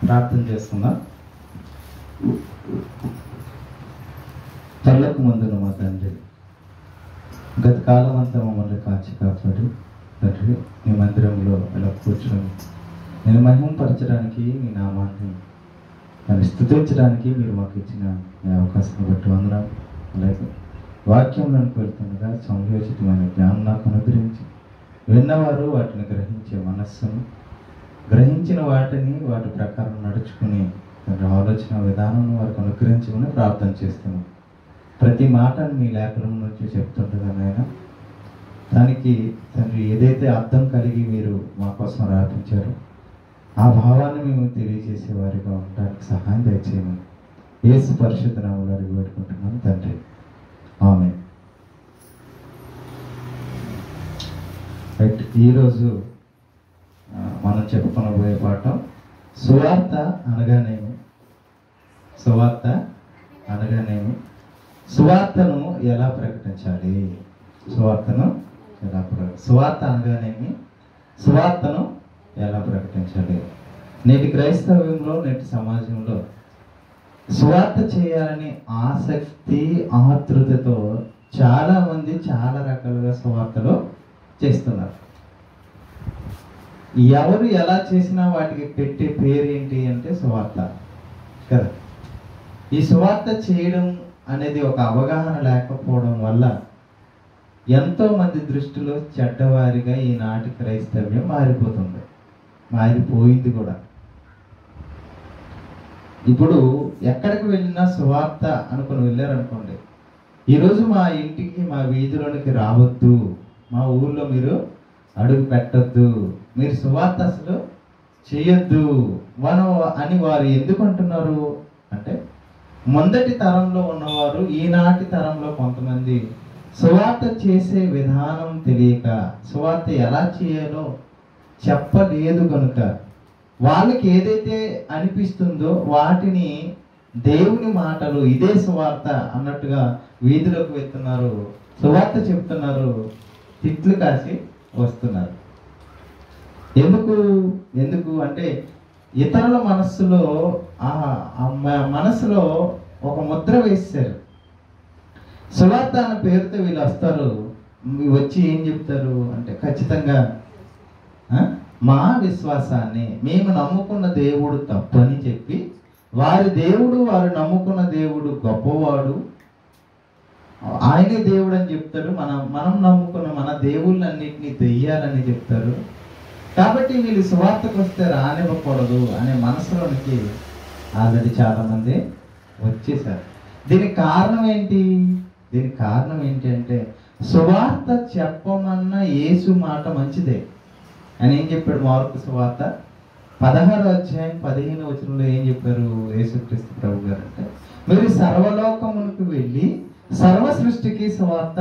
ప్రార్థన చేస్తున్నా. పర్లకు ముందున మా తండ్రి, గత కాలం అంతా మమ్మల్ని కాచి కాపాడు తండ్రి. నీ మందిరంలో ఇలా కూర్చొని నేను మహిమపరచడానికి, నీ నామాన్ని దాన్ని స్తుతించడానికి మీరు మాకు ఇచ్చిన ఈ అవకాశాన్ని బట్టి వందనాలు. అలాగే వాక్యంలోకి వెళ్తుండగా సంయోచితమైన జ్ఞానం నాకు అనుగ్రహించి, విన్నవారు వాటిని గ్రహించే మనస్సును, గ్రహించిన వాటిని వాటి ప్రకారం నడుచుకుని తండ్రి ఆలోచన విధానం వారికి అనుగ్రహించమని ప్రార్థన చేస్తున్నాం. ప్రతి మాటను మీ లేఖనం నుంచి చెప్తుండగా నాయన, దానికి తండ్రి ఏదైతే అర్థం కలిగి మీరు మా కోసం రాపించారో ఆ భావాన్ని మేము తెలియజేసే వారిగా ఉండడానికి సహాయం దయచేయమని యేసు పరిశుద్ధ నామములో అడిగి పెట్టుకుంటున్నాను తండ్రి, ఆమేన్. రైట్, ఈరోజు మనం చెప్పుకొనబోయే పాఠం సువార్త అనగానేమి. సువార్త అనగానేమి, సువార్తను ఎలా ప్రకటించాలి, సువార్తను ఎలా సువార్త అనగానేమి, సువార్తను ఎలా ప్రకటించాలి. నేటి క్రైస్తవ్యంలో, నేటి సమాజంలో సువార్త చేయాలని ఆసక్తి, ఆతృతతో చాలామంది చాలా రకాలుగా సువార్తలో చేస్తున్నారు. ఎవరు ఎలా చేసినా వాటికి పెట్టే పేరు ఏంటి అంటే సువార్త కదా. ఈ సువార్త చేయడం అనేది ఒక అవగాహన లేకపోవడం వల్ల ఎంతో మంది దృష్టిలో చెడ్డవారిగా ఈనాటి క్రైస్తవ్యం మారిపోతుంది, మారిపోయింది కూడా. ఇప్పుడు ఎక్కడికి వెళ్ళినా సువార్త అనుకుని వెళ్ళారనుకోండి, ఈరోజు మా ఇంటికి, మా వీధిలోనికి రావద్దు, మా ఊర్లో మీరు అడుగు పెట్టద్దు, మీరు సువార్త అసలు చేయొద్దు మనం అని వారు ఎందుకు అంటున్నారు అంటే, మొదటి తరంలో ఉన్నవారు ఈనాటి తరంలో కొంతమంది సువార్త చేసే విధానం తెలియక, సువార్త ఎలా చేయాలో చెప్పలేదు కనుక వాళ్ళకి ఏదైతే అనిపిస్తుందో వాటిని దేవుని మాటలు, ఇదే సువార్త అన్నట్టుగా వీధిలోకి వెళ్తున్నారు, సువార్త చెప్తున్నారు, తిట్లు కాసి వస్తున్నారు. ఎందుకు అంటే ఇతరుల మనస్సులో మనసులో ఒక ముద్ర వేశారు. సువార్త అన్న పేరుతో వీళ్ళు వస్తారు, వచ్చి ఏం చెప్తారు అంటే ఖచ్చితంగా మా విశ్వాసాన్ని, మేము నమ్ముకున్న దేవుడు తప్పని చెప్పి, వారి దేవుడు, వారు నమ్ముకున్న దేవుడు గొప్పవాడు, ఆయనే దేవుడు అని చెప్తారు. మనం నమ్ముకున్న మన దేవుళ్ళన్నింటినీ దెయ్యాలని చెప్తారు. కాబట్టి వీళ్ళు సువార్తకు వస్తే రానివ్వకూడదు అనే మనసులోనికి ఆల్రెడీ చాలామంది వచ్చేసారు. దీనికి కారణం ఏంటి? దీనికి కారణం ఏంటి అంటే, సువార్త చెప్పమన్న యేసు మాట మంచిదే అని ఏం చెప్పాడు మార్కు సువార్త 16వ అధ్యాయం 15వ వచనంలో ఏం చెప్పారు యేసుక్రీస్తు ప్రభు గారు అంటే, మీరు సర్వలోకమునకు వెళ్ళి సర్వ సృష్టికి సువార్త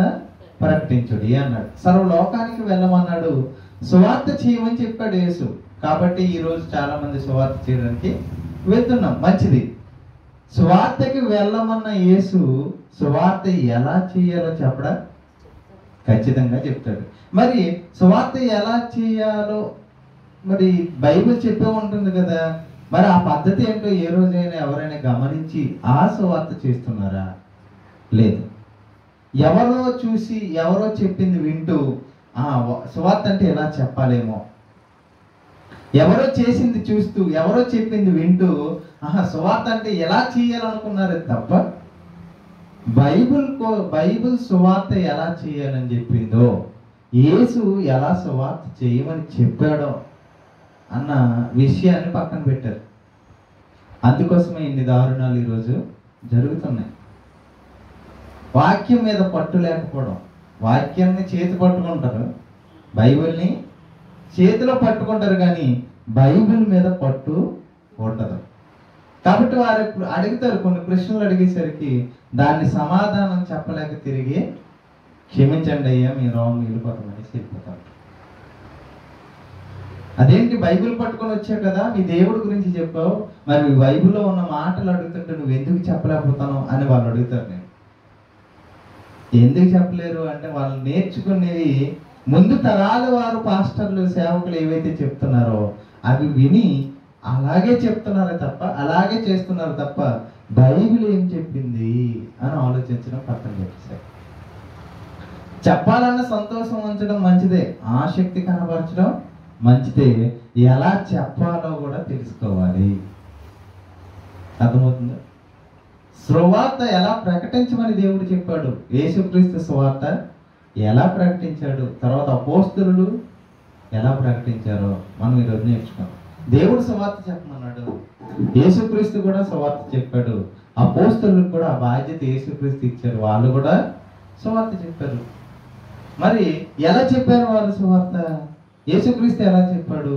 ప్రకటించుడి అన్నాడు. సర్వలోకానికి వెళ్ళమన్నాడు, సువార్త చేయమని చెప్పాడు యేసు. కాబట్టి ఈరోజు చాలా మంది సువార్త చేయడానికి వెళ్తున్నాం, మంచిది. సువార్తకి వెళ్ళమన్న యేసు సువార్త ఎలా చేయాలో చెప్పడా? ఖచ్చితంగా చెప్తాడు. మరి సువార్త ఎలా చేయాలో మరి బైబిల్ చెప్పే ఉంటుంది కదా. మరి ఆ పద్ధతి ఏంటో ఏ రోజైనా ఎవరైనా గమనించి ఆ సువార్త చేస్తున్నారా? లేదు. ఎవరో చూసి, ఎవరో చెప్పింది వింటూ సువార్త అంటే ఎలా చెప్పాలేమో, ఎవరో చేసింది చూస్తూ, ఎవరో చెప్పింది వింటూ సువార్త అంటే ఎలా చేయాలనుకున్నారు తప్ప బైబిల్ సువార్త ఎలా చేయాలని చెప్పిందో, యేసు ఎలా సువార్త చేయమని చెప్పాడో అన్న విషయాన్ని పక్కన పెట్టారు. అందుకోసమే ఇన్ని దారుణాలు ఈరోజు జరుగుతున్నాయి. వాక్యం మీద పట్టు లేకపోవడం, వాక్యాన్ని చేతి పట్టుకుంటారు, బైబిల్ని చేతిలో పట్టుకుంటారు, కానీ బైబిల్ మీద పట్టు ఉండదు. కాబట్టి వారు అడుగుతారు, కొన్ని ప్రశ్నలు అడిగేసరికి దాన్ని సమాధానం చెప్పలేక తిరిగి క్షమించండి అయ్యా, మీ రాంగ్ వెళ్ళిపోతామని వెళ్ళిపోతారు. అదేంటి, బైబిల్ పట్టుకొని వచ్చావు కదా, మీ దేవుడి గురించి చెప్పావు, మరి మీ బైబిల్లో ఉన్న మాటలు అడుగుతుంటే నువ్వు ఎందుకు చెప్పలేకపోతాను అని వాళ్ళు అడుగుతారు. నేను ఎందుకు చెప్పలేరు అంటే, వాళ్ళు నేర్చుకునేవి ముందు తరాల వారు, పాస్టర్లు, సేవకులు ఏవైతే చెప్తున్నారో అవి విని అలాగే చెప్తున్నారు తప్ప, అలాగే చేస్తున్నారు తప్ప బైబిల్ ఏం చెప్పింది అని ఆలోచించడం పక్కన పెట్టేశారు. చెప్పాలన్న సంతోషం ఉంచడం మంచిదే, ఆసక్తి కనబరచడం మంచిదే, ఎలా చెప్పాలో కూడా తెలుసుకోవాలి. అర్థమవుతుందా? సువార్త ఎలా ప్రకటించమని దేవుడు చెప్పాడు, యేసుక్రీస్తు సువార్త ఎలా ప్రకటించాడు, తర్వాత అపోస్తలులు ఎలా ప్రకటించారో మనం ఈరోజు నేర్చుకున్నాం. దేవుడు సువార్త చెప్పమన్నాడు, యేసుక్రీస్తు కూడా సువార్త చెప్పాడు, అపోస్తలులకు కూడా ఆ బాధ్యత యేసుక్రీస్తు ఇచ్చారు, వాళ్ళు కూడా సువార్త చెప్పారు. మరి ఎలా చెప్పారు వాళ్ళు సువార్త? యేసుక్రీస్తు ఎలా చెప్పాడు?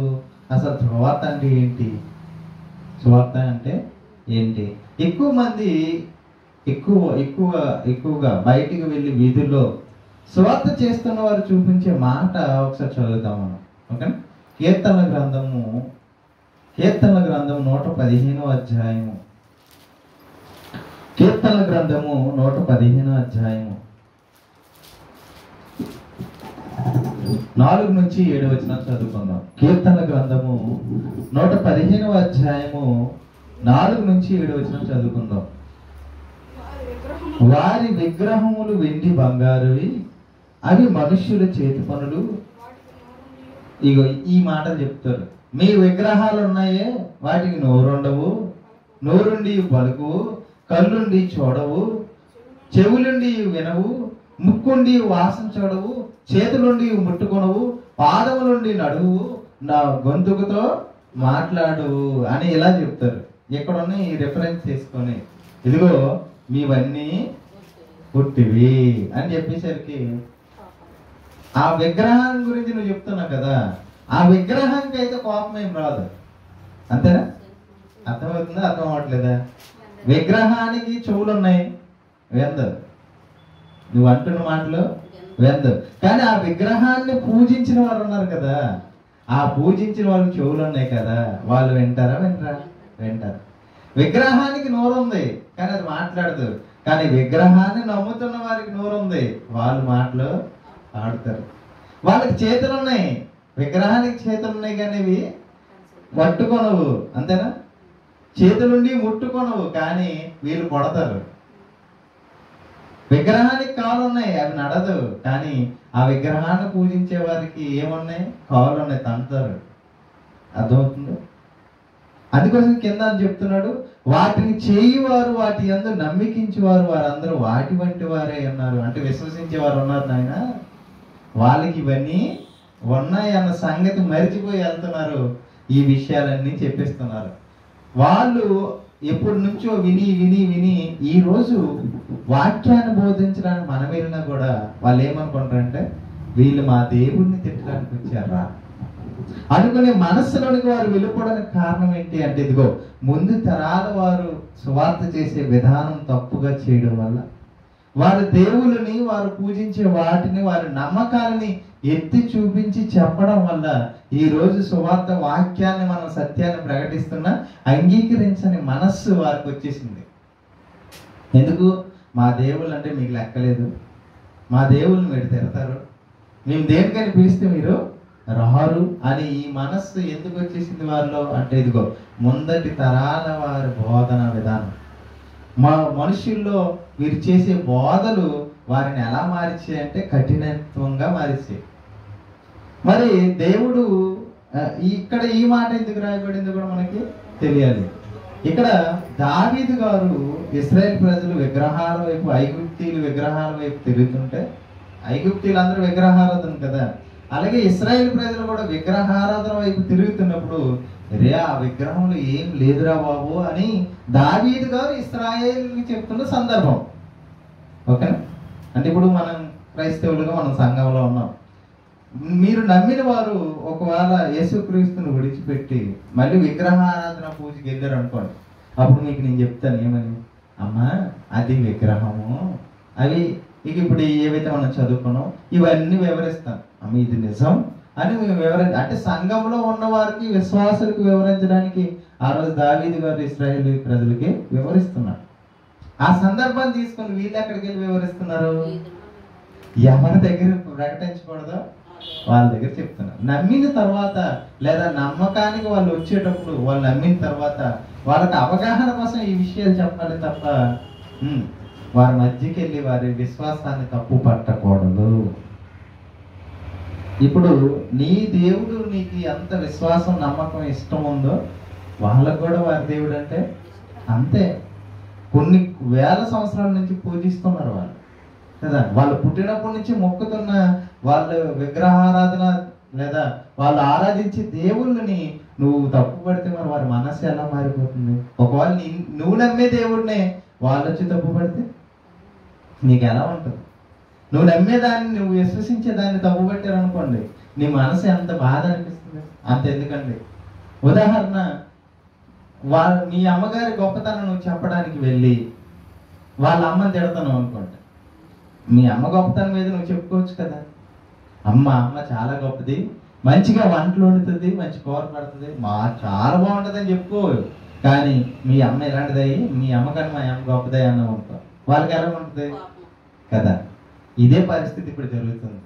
అసలు సువార్త అంటే ఏంటి, సువార్త అంటే ఏంటి? ఎక్కువ మంది ఎక్కువగా బయటికి వెళ్ళి వీధుల్లో సువార్త చేస్తున్న వారు చూపించే మాట ఒకసారి చదువుతాం మనం. ఓకే, కీర్తనల గ్రంథము 115వ అధ్యాయము. కీర్తనల గ్రంథము 115వ అధ్యాయము 4 నుంచి 7 వచనాలు చదువుకుందాం. కీర్తనల గ్రంథము 115వ అధ్యాయము 4 నుంచి 7 వచనాలు చదువుకుందాం. వారి విగ్రహములు వెండి బంగారువి, అవి మనుష్యుల చేతి పనులు. ఇగో ఈ మాటలు చెప్తారు. మీ విగ్రహాలు ఉన్నాయే, వాటికి నోరుండవు, నోరుండి పలుకువు, కళ్ళుండి చూడవు, చెవులుండి వినవు, ముక్కుండి వాసన చూడవు, చేతులుండి ముట్టుకొనవు, పాదములుండి నడువు, నా గొంతుకుతో మాట్లాడు అని ఇలా చెప్తారు. ఎక్కడున్న ఈ రిఫరెన్స్ చేసుకొని, ఇదిగో మీవన్నీ పుట్టివి అని చెప్పేసరికి ఆ విగ్రహం గురించి నువ్వు చెప్తున్నావు కదా, ఆ విగ్రహానికి అయితే కోపం ఏం రాదు, అంతేనా? అర్థమవుతుందా? అర్థం అవ్వట్లేదా? విగ్రహానికి చెవులు ఉన్నాయి, వెందు, నువ్వు అంటున్న మాటలు వెందు. కానీ ఆ విగ్రహాన్ని పూజించిన వారు ఉన్నారు కదా, ఆ పూజించిన వాళ్ళకి చెవులు ఉన్నాయి కదా, వాళ్ళు వింటారా? వింటారు. విగ్రహానికి నోరు ఉంది కానీ అది మాట్లాడదు, కానీ విగ్రహాన్ని నమ్ముతున్న వారికి నోరు ఉంది, వాళ్ళు మాటలు ఆడుతారు. వాళ్ళకి చేతులు ఉన్నాయి, విగ్రహానికి చేతులు ఉన్నాయి కానీ ఇవి పట్టుకొనవు, అంతేనా? చేతులుండి ముట్టుకొనవు కానీ వీళ్ళు కొడతారు. విగ్రహానికి కాళ్ళు ఉన్నాయి, అవి నడదు, కానీ ఆ విగ్రహాన్ని పూజించే వారికి ఏమున్నాయి? కాళ్ళు ఉన్నాయి, తంటారు. అర్థమవుతుందో? అందుకోసం కింద అని చెప్తున్నాడు, వాటిని చేయువారు వాటి యందు నమ్మికించేవారు వారందరూ వాటి వంటి వారే అన్నారు. అంటే విశ్వసించేవారు ఉన్నారు నాయన, వాళ్ళకి ఇవన్నీ ఉన్నాయి అన్న సంగతి మరిచిపోయి వెళ్తున్నారు, ఈ విషయాలన్నీ చెప్పిస్తున్నారు. వాళ్ళు ఎప్పటి నుంచో విని విని విని ఈ రోజు వాక్యాన్ని బోధించడానికి మనం వెళ్ళినా కూడా వాళ్ళు ఏమనుకుంటారంటే, వీళ్ళు మా దేవుడిని తిట్టడానికి వచ్చారా అనుకునే మనస్సులోనికి వారు వెళ్ళిపోవడానికి కారణం ఏంటి అంటే, ఇదిగో ముందు తరాల వారు సువార్త చేసే విధానం తప్పుగా చేయడం వల్ల, వారి దేవుళ్ళని, వారు పూజించే వాటిని, వారి నమ్మకాలని ఎత్తి చూపించి చెప్పడం వల్ల ఈ రోజు సువార్త వాక్యాన్ని, మనం సత్యాన్ని ప్రకటిస్తున్నా అంగీకరించని మనస్సు వారికి వచ్చేసింది. ఎందుకు? మా దేవుళ్ళు అంటే మీకు లెక్కలేదు, మా దేవుళ్ళు మీరు తిడతారు, మేము దేనికని పిలిస్తే మీరు రారు అని ఈ మనస్సు ఎందుకు వచ్చేసింది వారిలో అంటే, ఇదిగో ముందటి తరాల వారి బోధన విధానం, మా మనుషుల్లో వీరు చేసే బోధలు వారిని ఎలా మార్చాయి అంటే కఠినత్వంగా మార్చాయి. మరి దేవుడు ఇక్కడ ఈ మాట ఎందుకు రాయబడింది కూడా మనకి తెలియాలి. ఇక్కడ దావీదు గారు ఇశ్రాయేల్ ప్రజలు విగ్రహాల వైపు, ఐగుప్తీయులు విగ్రహాల వైపు తిరుగుతుంటే, ఐగుప్తీయులు అందరూ విగ్రహారాధన కదా, అలాగే ఇశ్రాయేల్ ప్రజలు కూడా విగ్రహారాధన వైపు తిరుగుతున్నప్పుడు, రే ఆ విగ్రహంలో ఏం లేదురా బాబు అని దావీదు గారు ఇశ్రాయేలుకి చెప్తున్న సందర్భం. ఓకేనా? అంటే ఇప్పుడు మనం క్రైస్తవులుగా మనం సంఘంలో ఉన్నాం, మీరు నమ్మిన వారు ఒకవేళ యేసుక్రీస్తుని విడిచిపెట్టి మళ్ళీ విగ్రహారాధన పూజకి వెళ్ళారు అనుకోండి, అప్పుడు మీకు నేను చెప్తాను ఏమని, అమ్మా అది విగ్రహము, అవి ఇక ఇప్పుడు ఏవైతే మనం చదువుకున్నాం ఇవన్నీ వివరిస్తాను, అమ్మ ఇది నిజం అని అంటే సంఘంలో ఉన్న వారికి, విశ్వాసులకు వివరించడానికి ఆ రోజు దావీదు గారు ఇశ్రాయేల్ ప్రజలకి వివరిస్తున్నారు. ఆ సందర్భాన్ని తీసుకొని వీళ్ళు ఎక్కడికి వెళ్ళి వివరిస్తున్నారు? ఎవరి దగ్గర ప్రకటించకూడదో వాళ్ళ దగ్గర చెప్తున్నారు. నమ్మిన తర్వాత లేదా నమ్మకానికి వాళ్ళు వచ్చేటప్పుడు వాళ్ళు నమ్మిన తర్వాత వాళ్ళకి అవగాహన కోసం ఈ విషయాలు చెప్పాలి తప్ప వారి మధ్యకి వెళ్ళి వారి విశ్వాసాన్ని తప్పు పట్టకూడదు. ఇప్పుడు నీ దేవుడు నీకు ఎంత విశ్వాసం నమ్మకం ఇష్టం ఉందో వాళ్ళకు కూడా వారి దేవుడు అంటే అంతే. కొన్ని వేల సంవత్సరాల నుంచి పూజిస్తున్నారు వాళ్ళు కదా. వాళ్ళు పుట్టినప్పటి నుంచి మొక్కుతున్న వాళ్ళు విగ్రహారాధన లేదా వాళ్ళు ఆరాధించే దేవుళ్ళని నువ్వు తప్పు పడితే మరి వారి మనస్సు ఎలా మారిపోతుంది? ఒకవేళ నువ్వు నమ్మే దేవుడినే వాళ్ళు వచ్చి తప్పు పడితే నీకు ఎలా ఉంటుంది? నువ్వు నమ్మేదాన్ని నువ్వు విశ్వసించే దాన్ని తప్పు పెట్టారనుకోండి నీ మనసు ఎంత బాధ అనిపిస్తుంది. అంతెందుకండి, ఉదాహరణ మీ అమ్మగారి గొప్పతనం నువ్వు చెప్పడానికి వెళ్ళి వాళ్ళ అమ్మని తిడతాను అనుకోండి. మీ అమ్మ గొప్పతనం మీద నువ్వు చెప్పుకోవచ్చు కదా, అమ్మ చాలా గొప్పది, మంచిగా వంటలు వండుతుంది, మంచి కూర పడుతుంది, చాలా బాగుంటుంది అని చెప్పుకో. కానీ మీ అమ్మ ఎలాంటిదయ్యి మీ అమ్మకన్నా మా అమ్మ గొప్పదయ్యి అన్న అనుకో, వాళ్ళకి ఎలా ఉంటుంది కదా. ఇదే పరిస్థితి ఇప్పుడు జరుగుతుంది.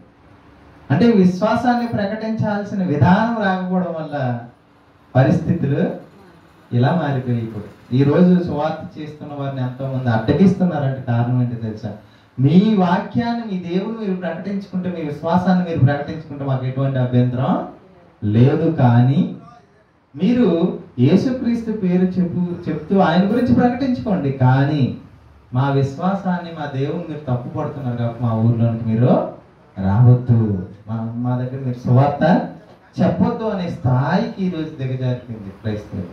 అంటే విశ్వాసాన్ని ప్రకటించాల్సిన విధానం రాకపోవడం వల్ల పరిస్థితులు ఇలా మారిపోయి ఇప్పుడు ఈ రోజు సువార్త చేస్తున్న వారిని ఎంతోమంది అడ్డగిస్తున్నారంటే కారణం ఏంటో తెలుసా? మీ వాక్యాన్ని మీ దేవుని మీరు ప్రకటించుకుంటే, మీ విశ్వాసాన్ని మీరు ప్రకటించుకుంటే మాకు ఎటువంటి అభ్యంతరం లేదు. కానీ మీరు యేసుక్రీస్తు పేరు చెప్తూ ఆయన గురించి ప్రకటించుకోండి. కానీ మా విశ్వాసాన్ని మా దేవుని మీరు తప్పు పడుతున్నారు కాబట్టి మా ఊర్లోనికి మీరు రావద్దు, మా దగ్గర మీరు సువార్త చెప్పొద్దు అనే స్థాయికి ఈరోజు దిగజారిపోయింది క్రైస్తవులు.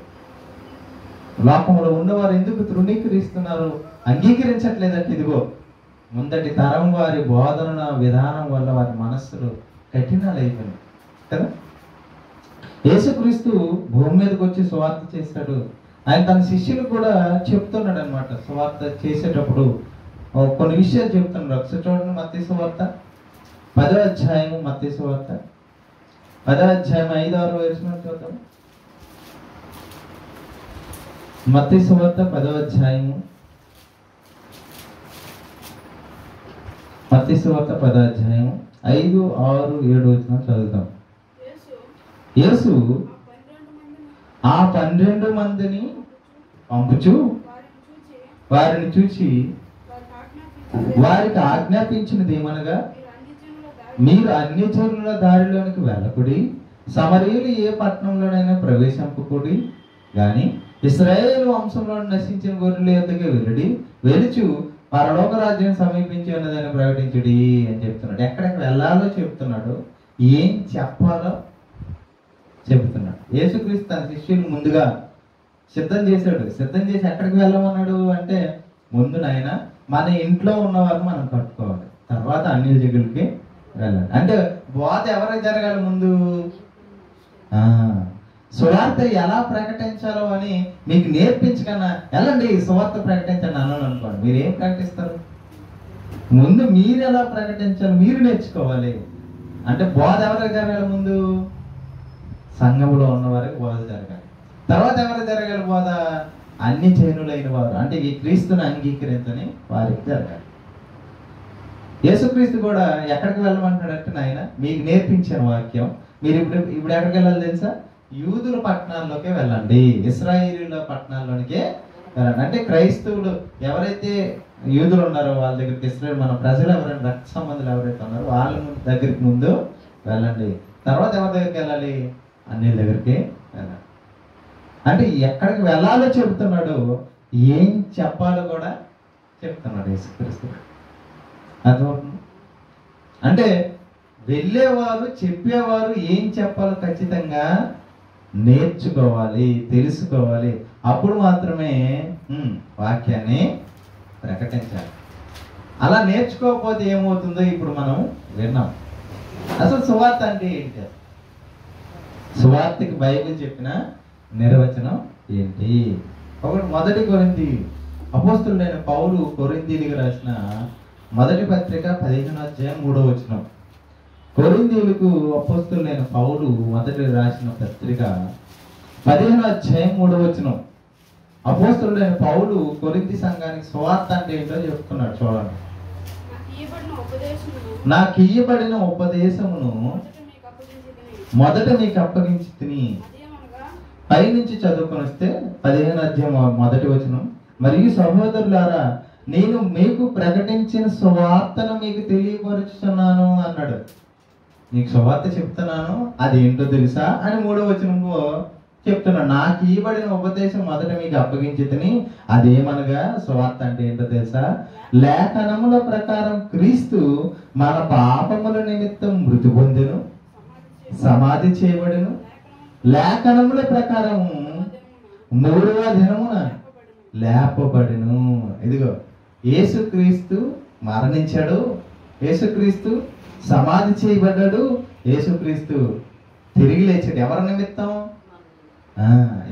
లోకంలో ఉన్నవారు ఎందుకు తృణీకరిస్తున్నారు, అంగీకరించట్లేదంటే ఇదిగో ముందటి తరం వారి బోధన విధానం వల్ల వారి మనస్సులు కఠినాలు అయిపోయినాయి కదా. యేసుక్రీస్తు భూమి మీదకి వచ్చి సువార్త చేశాడు. ఆయన తన శిష్యులు కూడా చెప్తున్నాడు అనమాట. సువార్త చేసేటప్పుడు కొన్ని విషయాలు చెప్తున్నాడు. ఒకసారి చూడండి, మత్తయి సువార్త 10వ అధ్యాయము, మత్తయి సువార్త 10వ అధ్యాయం 5-6 వచనం చూద్దాం. మత్తయి సువార్త 10వ అధ్యాయము, మత్తయి సువార్త 10వ అధ్యాయం 5, 6, 7 వచనం చదువుతాం. యేసు ఆ 12 మందిని పంపుచు వారిని చూచి వారికి ఆజ్ఞాపించినది ఏమనగా, మీరు అన్ని జనుల దారిలోనికి వెళ్ళకుడి, సమరయులు ఏ పట్టణంలోనైనా ప్రవేశింపకుడి, గాని ఇశ్రాయేలు వంశంలో నశించిన గొర్రెల యొద్దకు వెళ్ళుడి, వెలుచు పరలోక రాజ్యం సమీపించి ఉన్నదని ప్రకటించుడి అని చెప్తున్నాడు. ఎక్కడికి వెళ్ళాలో చెప్తున్నాడు, ఏం చెప్పాలో చెబుతున్నాడు. యేసుక్రీస్తు తన శిష్యులు ముందుగా సిద్ధం చేశాడు. సిద్ధం చేసి ఎక్కడికి వెళ్ళమన్నాడు అంటే, ముందు నాయన మన ఇంట్లో ఉన్న వారిని మనం కట్టుకోవాలి, తర్వాత అన్యుల దగ్గరికి వెళ్ళాలి. అంటే బోధ ఎవరికి జరగాలి? ముందు సువార్త ఎలా ప్రకటించాలో అని మీకు నేర్పించకన్నా వెళ్ళండి సువార్త ప్రకటించండి అన్నాను అనుకోండి, మీరు ఏం ప్రకటిస్తారు? ముందు మీరు ఎలా ప్రకటించాలి మీరు నేర్చుకోవాలి. అంటే బోధ ఎవరికి జరగాలి? ముందు సంఘములో ఉన్న వారికి బోధ జరగాలి. తర్వాత ఎవరికి జరగాలి బోధ? అన్ని జనులైన వారు, అంటే ఈ క్రీస్తుని అంగీకరించని వారికి జరగాలి. యేసుక్రీస్తు కూడా ఎక్కడికి వెళ్ళమంటాడంటే, నాయన మీకు నేర్పించిన వాక్యం మీరు ఇప్పుడు ఎక్కడికి వెళ్ళాలి తెలుసా? యూదుల పట్టణాల్లోకే వెళ్ళండి, ఇశ్రాయేలీయుల పట్టణాల్లోనికే వెళ్ళండి. అంటే క్రైస్తవులు ఎవరైతే యూదులు ఉన్నారో వాళ్ళ దగ్గరికి, ఇశ్రాయేలు మన ప్రజలు ఎవరైనా రక్త సంబంధులు ఎవరైతే ఉన్నారో వాళ్ళ దగ్గరికి ముందు వెళ్ళండి. తర్వాత ఎవరి దగ్గరికి వెళ్ళాలి? అన్యుల దగ్గరికి వెళ్ళాలి. అంటే ఎక్కడికి వెళ్ళాలో చెబుతున్నాడు, ఏం చెప్పాలో కూడా చెప్తున్నాడు యేసుక్రీస్తు. అర్థమవుతుంది? అంటే వెళ్ళేవారు చెప్పేవారు ఏం చెప్పాలో ఖచ్చితంగా నేర్చుకోవాలి, తెలుసుకోవాలి. అప్పుడు మాత్రమే వాక్యాన్ని ప్రకటించాలి. అలా నేర్చుకోకపోతే ఏమవుతుందో ఇప్పుడు మనం విన్నాం. అసలు సువార్త అంటే ఏంటి? సువార్తకి బైబిల్ చెప్పిన నిర్వచనం ఏంటి? ఒకటి మొదటి కొరింథీ అపోస్తలుడైన పౌలు కొరింథీయులకు రాసిన మొదటి పత్రిక 15వ అధ్యాయం 3వ వచనం. కొరింథీయులకు అపోస్తలుడైన పౌలు మొదటి రాసిన పత్రిక 15వ అధ్యాయం 3వ వచనం. అపోస్తలుడైన పౌలు కొరింథీ సంఘానికి సువార్త అంటే ఏంటో చెప్తున్నాడు. చూడండి. నాకు ఇయ్యబడిన ఉపదేశమును మొదట మీకు అప్పగించి తిని. పైనుంచి చదువుకొని వస్తే 15వ అధ్యాయం మొదటి వచనం, మరియు సహోదరులారా నేను మీకు ప్రకటించిన సువార్తను మీకు తెలియపరుచుతున్నాను అన్నాడు. నీకు సువార్త చెప్తున్నాను, అది ఏంటో తెలుసా అని 3వ వచనంలో చెప్తున్నాడు. నాకు ఇవ్వబడిన ఉపదేశం మొదట మీకు అప్పగించి తిని, అదేమనగా సువార్త అంటే ఏంటో తెలుసా? లేఖనముల ప్రకారం క్రీస్తు మన పాపముల నిమిత్తం మృతి పొందెను, సమాధి చేయబడెను, లేఖనముల ప్రకారం 3వ దినమున లేపబడెను. ఇదిగో యేసుక్రీస్తు మరణించాడు, యేసుక్రీస్తు సమాధి చేయబడ్డాడు, యేసుక్రీస్తు తిరిగి లేచాడు. ఎవరి నిమిత్తం?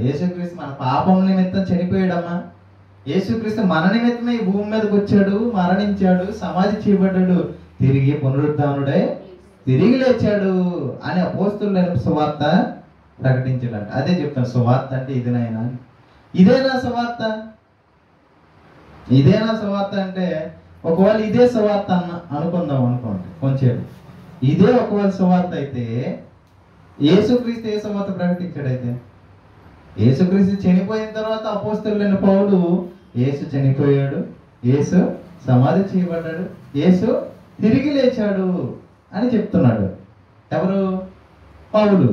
యేసుక్రీస్తు మన పాపం నిమిత్తం చనిపోయాడమ్మా. యేసుక్రీస్తు మన నిమిత్తమే ఈ భూమి మీదకి వచ్చాడు, మరణించాడు, సమాధి చేయబడ్డాడు, తిరిగి పునరుద్ధానుడై తిరిగి లేచాడు అని అపోస్తలులైన సువార్త ప్రకటించాడంట. అదే చెప్తాను, సువార్త అంటే ఇదేనైనా, ఇదేనా సువార్త? ఇదేనా సువార్త అంటే ఒకవేళ ఇదే సువార్త అనుకుందాం అనుకోండి కొంచెం. ఇదే ఒకవేళ సువార్త అయితే యేసుక్రీస్తు ఏ సువార్త ప్రకటించాడైతే? యేసుక్రీస్తు చనిపోయిన తర్వాత అపోస్తలులైన పౌలు యేసు చనిపోయాడు, యేసు సమాధి చేయబడ్డాడు, యేసు తిరిగి లేచాడు అని చెప్తున్నాడు. ఎవరు? పౌలు.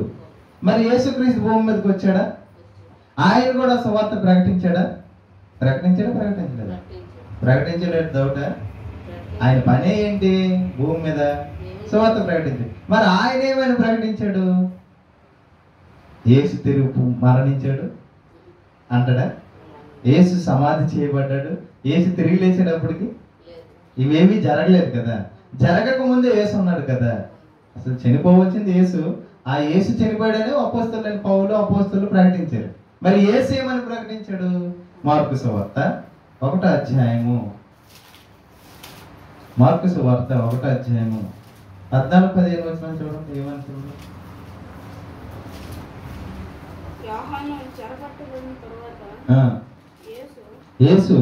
మరి యేసుక్రీస్తు భూమి మీదకి వచ్చాడా? ఆయన కూడా సువార్త ప్రకటించాడా? ప్రకటించలేదా? ప్రకటించలేదు. డౌటా? ఆయన పనే ఏంటి భూమి మీద? సువార్త ప్రకటించాడు. మరి ఆయన ఏమైనా ప్రకటించాడు? యేసు తిరుగు మరణించాడు అంటాడా? యేసు సమాధి చేయబడ్డాడు, యేసు తిరిగి లేచేటప్పటికి ఇవేమీ జరగలేదు కదా. జరగక ముందే యేసు ఉన్నాడు కదా. అసలు చనిపోవచ్చింది యేసు. ఆ యేసు చనిపోయాడని అపోస్తలులైన పౌలు అపోస్తలులు ప్రకటించారు. మరి యేసు ఏమని ప్రకటించాడు? మార్కు సువార్త 1వ అధ్యాయము, మార్కు సువార్త 1వ అధ్యాయము 14-15 వచనం చూడండి. ఏమంటున్నాడు? యేసు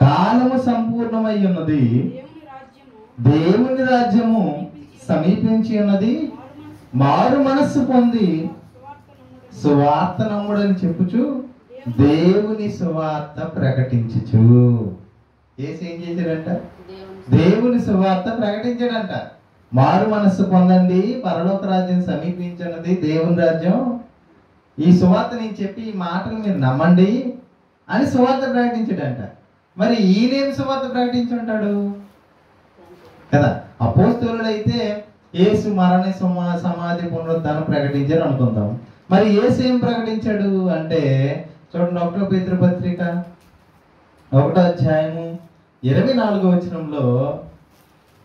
కాలము సంపూర్ణమై ఉన్నది, దేవుని రాజ్యము సమీపించి ఉన్నది, మారు మనస్సు పొంది సువార్త నమ్ముడని చెప్పుచు దేవుని సువార్త ప్రకటించుచు. యేసు ఏం చేశాడంట? దేవుని సువార్త ప్రకటించాడంట. మారు మనస్సు పొందండి, పరలోక రాజ్యం సమీపించినది, దేవుని రాజ్యం, ఈ సువార్త నేను చెప్పి ఈ మాటలు మీరు నమ్మండి అని సువార్త ప్రకటించాడంట. మరి ఈయనేం సువార్త ప్రకటించుంటాడు కదా? అపోస్తలులు అయితే యేసు మరణ సమాధి పునరుద్ధానం ప్రకటించారు అనుకుందాం. మరి యేసు ఏం ప్రకటించాడు అంటే చూడండి, 1 పేతురు పత్రిక 1వ అధ్యాయము 24వ వచనంలో,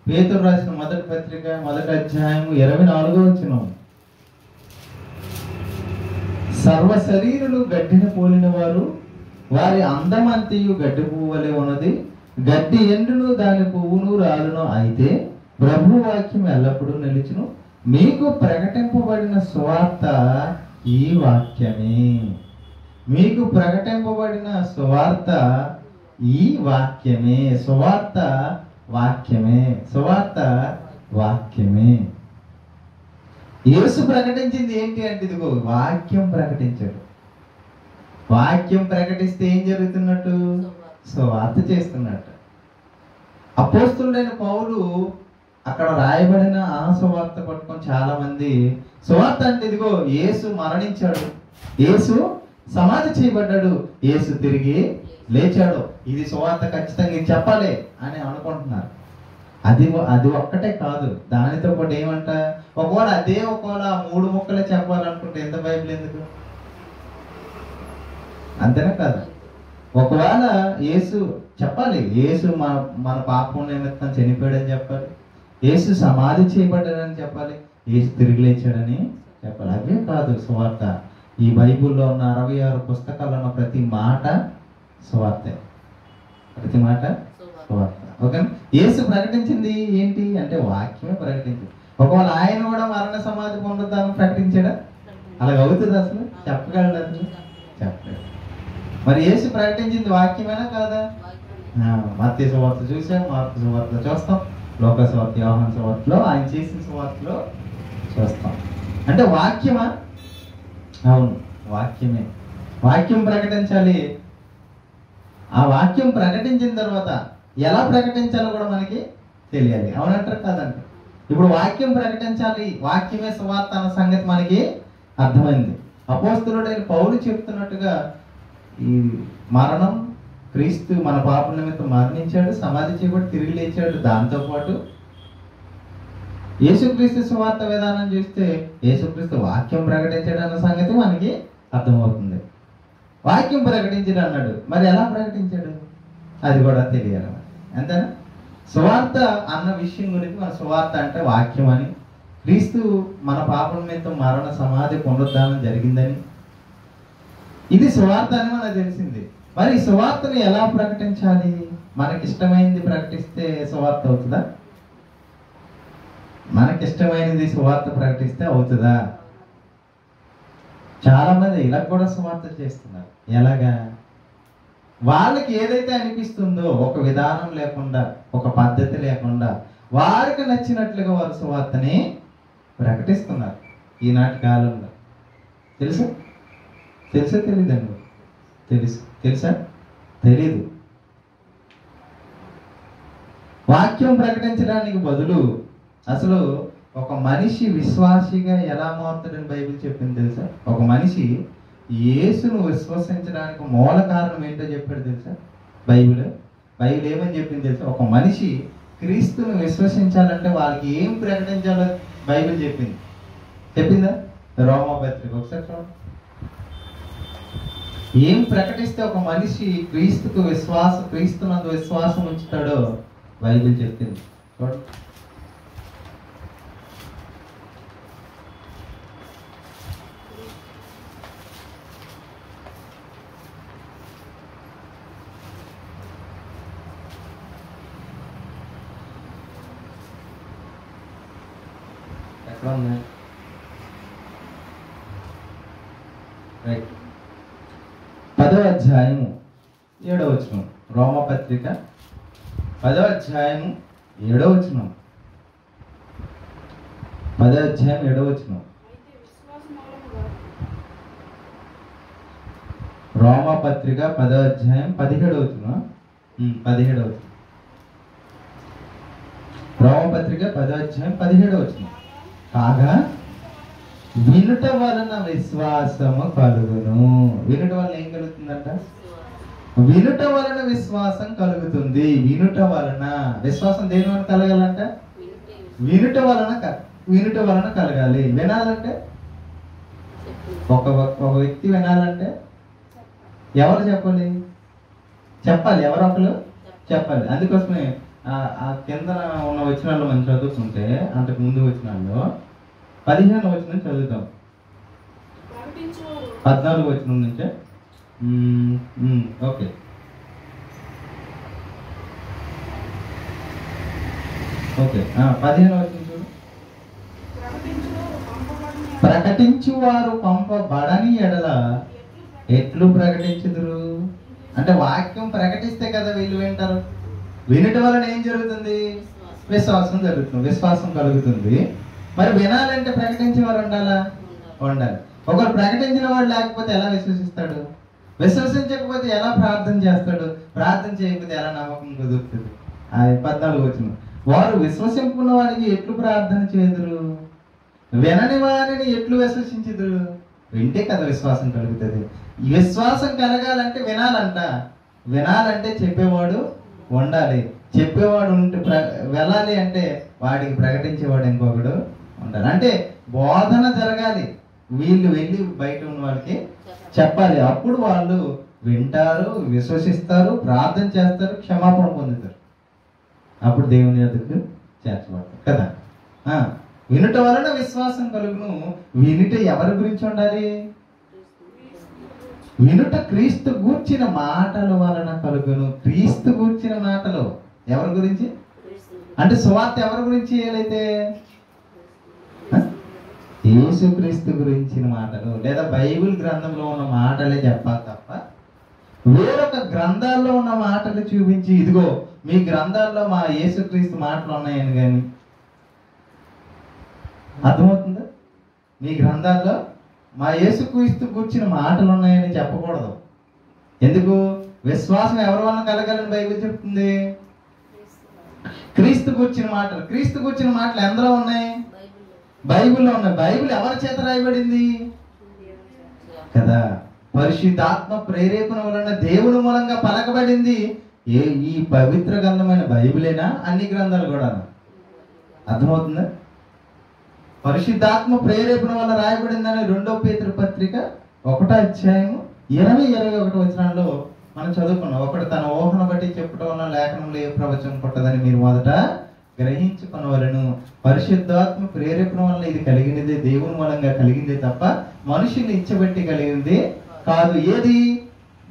పేతురు రాసిన మొదటి పత్రిక 1వ అధ్యాయము 24వ వచనం, సర్వ శరీరులు గడ్డిని పోలిన వారు, వారి అందమంతియు గడ్డి పువ్వు వలె ఉన్నది, గడ్డి ఎండును దాని పువ్వును రాలును, అయితే ప్రభు వాక్యం ఎల్లప్పుడూ నిలిచును. మీకు ప్రకటింపబడిన సువార్త ఈ వాక్యమే. మీకు ప్రకటింపబడిన సువార్త ఈ వాక్యమే. సువార్త వాక్యమే. సువార్త వాక్యమే. యేసు ప్రకటించింది ఏంటి అంటే ఇదిగో వాక్యం ప్రకటించాడు. వాక్యం ప్రకటిస్తే ఏం జరుగుతున్నట్టు? సువార్త చేస్తున్నట్టు. అపోస్తలుడైన పౌలు అక్కడ రాయబడిన ఆ సువార్త పట్టుకొని చాలా మంది సువార్త అంటే ఇదిగో యేసు మరణించాడు, యేసు సమాధి చేయబడ్డాడు, యేసు తిరిగి లేచాడు, ఇది సువార్త ఖచ్చితంగా ఇది చెప్పాలి అని అనుకుంటున్నారు. అది ఒక్కటే కాదు, దానితో పాటు ఏమంట, ఒకవేళ 3 ముక్కలే చెప్పాలనుకుంటే ఎంత బైబిల్ ఎందుకు? అంతేనా కాదు? ఒకవేళ యేసు చెప్పాలి, యేసు మన పాపం నిమిత్తం చనిపోయాడని చెప్పాలి, యేసు సమాధి చేయబడ్డాడని చెప్పాలి, యేసు తిరిగి లేచాడని చెప్పాలి. అవే కాదు సువార్త. ఈ బైబిల్లో ఉన్న 66 పుస్తకాల్లో ఉన్న ప్రతి మాట సువార్తే. ప్రతి మాట సువార్త. ఓకే. యేసు ప్రకటించింది ఏంటి అంటే వాక్యమే ప్రకటించింది. ఒకవేళ ఆయన కూడా మరణ సమాధి పొందుతాను ప్రకటించాడా? అలాగ అవుతుంది అసలు? చెప్పగలడు? అసలు చెప్పలేడు. మరి యేసు ప్రకటించింది వాక్యమేనా కాదా? మత్తయి సువార్త చూసాం, మార్కు సువార్తలో చూస్తాం, లోకా సువార్త, యోహాను సువార్తలో, ఆయన చేసిన సువార్తలో చూస్తాం. అంటే వాక్యమా? అవును, వాక్యమే. వాక్యం ప్రకటించాలి. ఆ వాక్యం ప్రకటించిన తర్వాత ఎలా ప్రకటించాలో కూడా మనకి తెలియాలి. అవునంటారు కాదంటారు? ఇప్పుడు వాక్యం ప్రకటించాలి, వాక్యమే సువార్త అన్న సంగతి మనకి అర్థమైంది. అపోస్తలుడైన పౌలు చెప్తున్నట్టుగా ఈ మరణం, క్రీస్తు మన పాపల నిమిత్తం మరణించాడు, సమాధి చేయబడి తిరిగి లేచాడు. దాంతోపాటు యేసుక్రీస్తు సువార్త విధానం చూస్తే యేసుక్రీస్తు వాక్యం ప్రకటించాడు అన్న సంగతి మనకి అర్థమవుతుంది. వాక్యం ప్రకటించాడు అన్నాడు, మరి ఎలా ప్రకటించాడు అది కూడా తెలియాలి. అంతేనా? సువార్త అన్న విషయం గురించి మన సువార్త అంటే వాక్యం అని, క్రీస్తు మన పాపల నిమిత్తం మరణ, సమాధి, పునరుద్ధానం జరిగిందని, ఇది సువార్త అని మనకు తెలిసింది. మరి ఈ సువార్తను ఎలా ప్రకటించాలి? మనకిష్టమైనది ప్రకటిస్తే సువార్త అవుతుందా? మనకిష్టమైనది సువార్త ప్రకటిస్తే అవుతుందా? చాలా మంది ఇలా కూడా సువార్త చేస్తున్నారు. ఎలాగా? వాళ్ళకి ఏదైతే అనిపిస్తుందో, ఒక విధానం లేకుండా, ఒక పద్ధతి లేకుండా, వారికి నచ్చినట్లుగా వారు సువార్తని ప్రకటిస్తున్నారు ఈనాటి కాలంలో. తెలుసా? తెలీదండి? తెలుసా? తెలీదు. వాక్యం ప్రకటించడానికి బదులు అసలు ఒక మనిషి విశ్వాసిగా ఎలా మారుతాడని బైబిల్ చెప్పింది తెలుసా? ఒక మనిషి యేసును విశ్వసించడానికి మూల కారణం ఏంటో చెప్పాడు తెలుసా? బైబిల్ ఏమని చెప్పింది తెలుసా? ఒక మనిషి క్రీస్తును విశ్వసించాలంటే వాళ్ళకి ఏం ప్రకటించాలో బైబిల్ చెప్పిందా? రోమాపత్రిక ఒకసారి చూడండి. ఏం ప్రకటిస్తే ఒక మనిషి క్రీస్తునందు విశ్వాసం ఉంచుతాడో బైబిల్ చెప్పింది. చూడండి. ఎక్కడ ఉన్నాయి? రైట్. 10వ అధ్యాయము 7వ వచనం. రోమపత్రిక 10వ అధ్యాయము 7వ వచనం. 10వ అధ్యాయం 7వ వచనం. రోమపత్రిక 10వ అధ్యాయం 17వ వచనం. 17వ వచనం. రోమపత్రిక 10వ అధ్యాయం 17వ వచనం. కాగా వినుట వలన విశ్వాసము కలుగును. వినుట వలన ఏం కలుగుతుందంట? వినుట వలన విశ్వాసం కలుగుతుంది. వినుట వలన విశ్వాసం దేని వలన కలగాలంట? వినుట వలన కలగాలి. వినాలంటే ఒక వ్యక్తి వినాలంటే ఎవరు చెప్పాలి? ఎవరొకరు చెప్పాలి. అందుకోసమే ఆ కింద ఉన్న వచనాల్లో మనం చదువుకుంటే, అంతకు ముందు వచనాల్లో 15వ వచనం చదువుతాం. 14వ వచనం నుంచే. ఓకే. ఓకే. 15వ వచనం చూడు. ప్రకటించువారు పంపబడని ఎడల ఎట్లు ప్రకటించుదురు? అంటే వాక్యం ప్రకటిస్తే కదా వీళ్ళు వింటారు. వినుట వలన ఏం జరుగుతుంది? విశ్వాసం జరుగుతుంది, విశ్వాసం కలుగుతుంది. మరి వినాలంటే ప్రకటించే వారు ఉండాలి. ఒకరు ప్రకటించిన వాడు లేకపోతే ఎలా విశ్వసిస్తాడు? విశ్వసించకపోతే ఎలా ప్రార్థన చేస్తాడు? ప్రార్థన చేయకపోతే ఎలా నమ్మకం కుదురుతుంది? 14వ వచనం. వారు విశ్వసింపున్న వారికి ఎట్లు ప్రార్థన చేదురు? వినని వారిని ఎట్లు విశ్వసించుదురు? వింటే కదా విశ్వాసం కలుగుతుంది. విశ్వాసం కలగాలంటే వినాలంటే చెప్పేవాడు ఉండాలి. చెప్పేవాడు వెళ్ళాలి అంటే వాడికి ప్రకటించేవాడు ఇంకొకడు ఉండాలి. అంటే బోధన జరగాలి. వీళ్ళు వెళ్ళి బయట ఉన్న వాళ్ళకి చెప్పాలి. అప్పుడు వాళ్ళు వింటారు, విశ్వసిస్తారు, ప్రార్థన చేస్తారు, క్షమాపణ పొందుతారు. అప్పుడు దేవుని యొద్దకు చేర్చబడతారు కదా. వినుట వలన విశ్వాసం కలుగును. వినుట ఎవరి గురించి ఉండాలి? వినుట క్రీస్తు గూర్చిన మాటల వలన కలుగును. క్రీస్తు గూర్చిన మాటలు ఎవరి గురించి? అంటే సువార్త ఎవరి గురించి చేయాలైతే? యేసుక్రీస్తు గురించిన మాటలు లేదా బైబిల్ గ్రంథంలో ఉన్న మాటలే చెప్పాలి తప్ప వేరొక గ్రంథాల్లో ఉన్న మాటలు చూపించి, ఇదిగో మీ గ్రంథాల్లో మా యేసుక్రీస్తు మాటలు ఉన్నాయని కానీ, అర్థమవుతుందా? మీ గ్రంథాల్లో మా యేసుక్రీస్తు కూర్చిన మాటలు ఉన్నాయని చెప్పకూడదు. ఎందుకు? విశ్వాసం ఎవరి వల్ల కలగాలని బైబిల్ చెప్తుంది. క్రీస్తు కూర్చిన మాటలు. క్రీస్తు కూర్చిన మాటలు ఎందులో ఉన్నాయి? బైబిల్లో ఉన్నాయి. బైబిల్ ఎవరి చేత రాయబడింది కదా? పరిశుద్ధాత్మ ప్రేరేపణ వలన దేవుని మూలంగా పలకబడింది. ఈ పవిత్ర గ్రంథమైన బైబిలేనా? అన్ని గ్రంథాలు కూడా. అర్థమవుతుందా? పరిశుద్ధాత్మ ప్రేరేపణ వల్ల రాయబడిందని 2వ పేతురు పత్రిక 1వ అధ్యాయం 20-21 వచనాల్లో మనం చదువుకున్నాం. ఒకటి తన ఊహను బట్టి చెప్పడం వల్ల లేఖనంలో ఏ ప్రవచనం పుట్టదని మీరు మొదట గ్రహించుకునవలెను. పరిశుద్ధాత్మ ప్రేరేపణ వల్ల ఇది కలిగినది దేవుని మూలంగా కలిగింది తప్ప మనుషుని ఇచ్చబెట్టి కలిగింది కాదు. ఏది?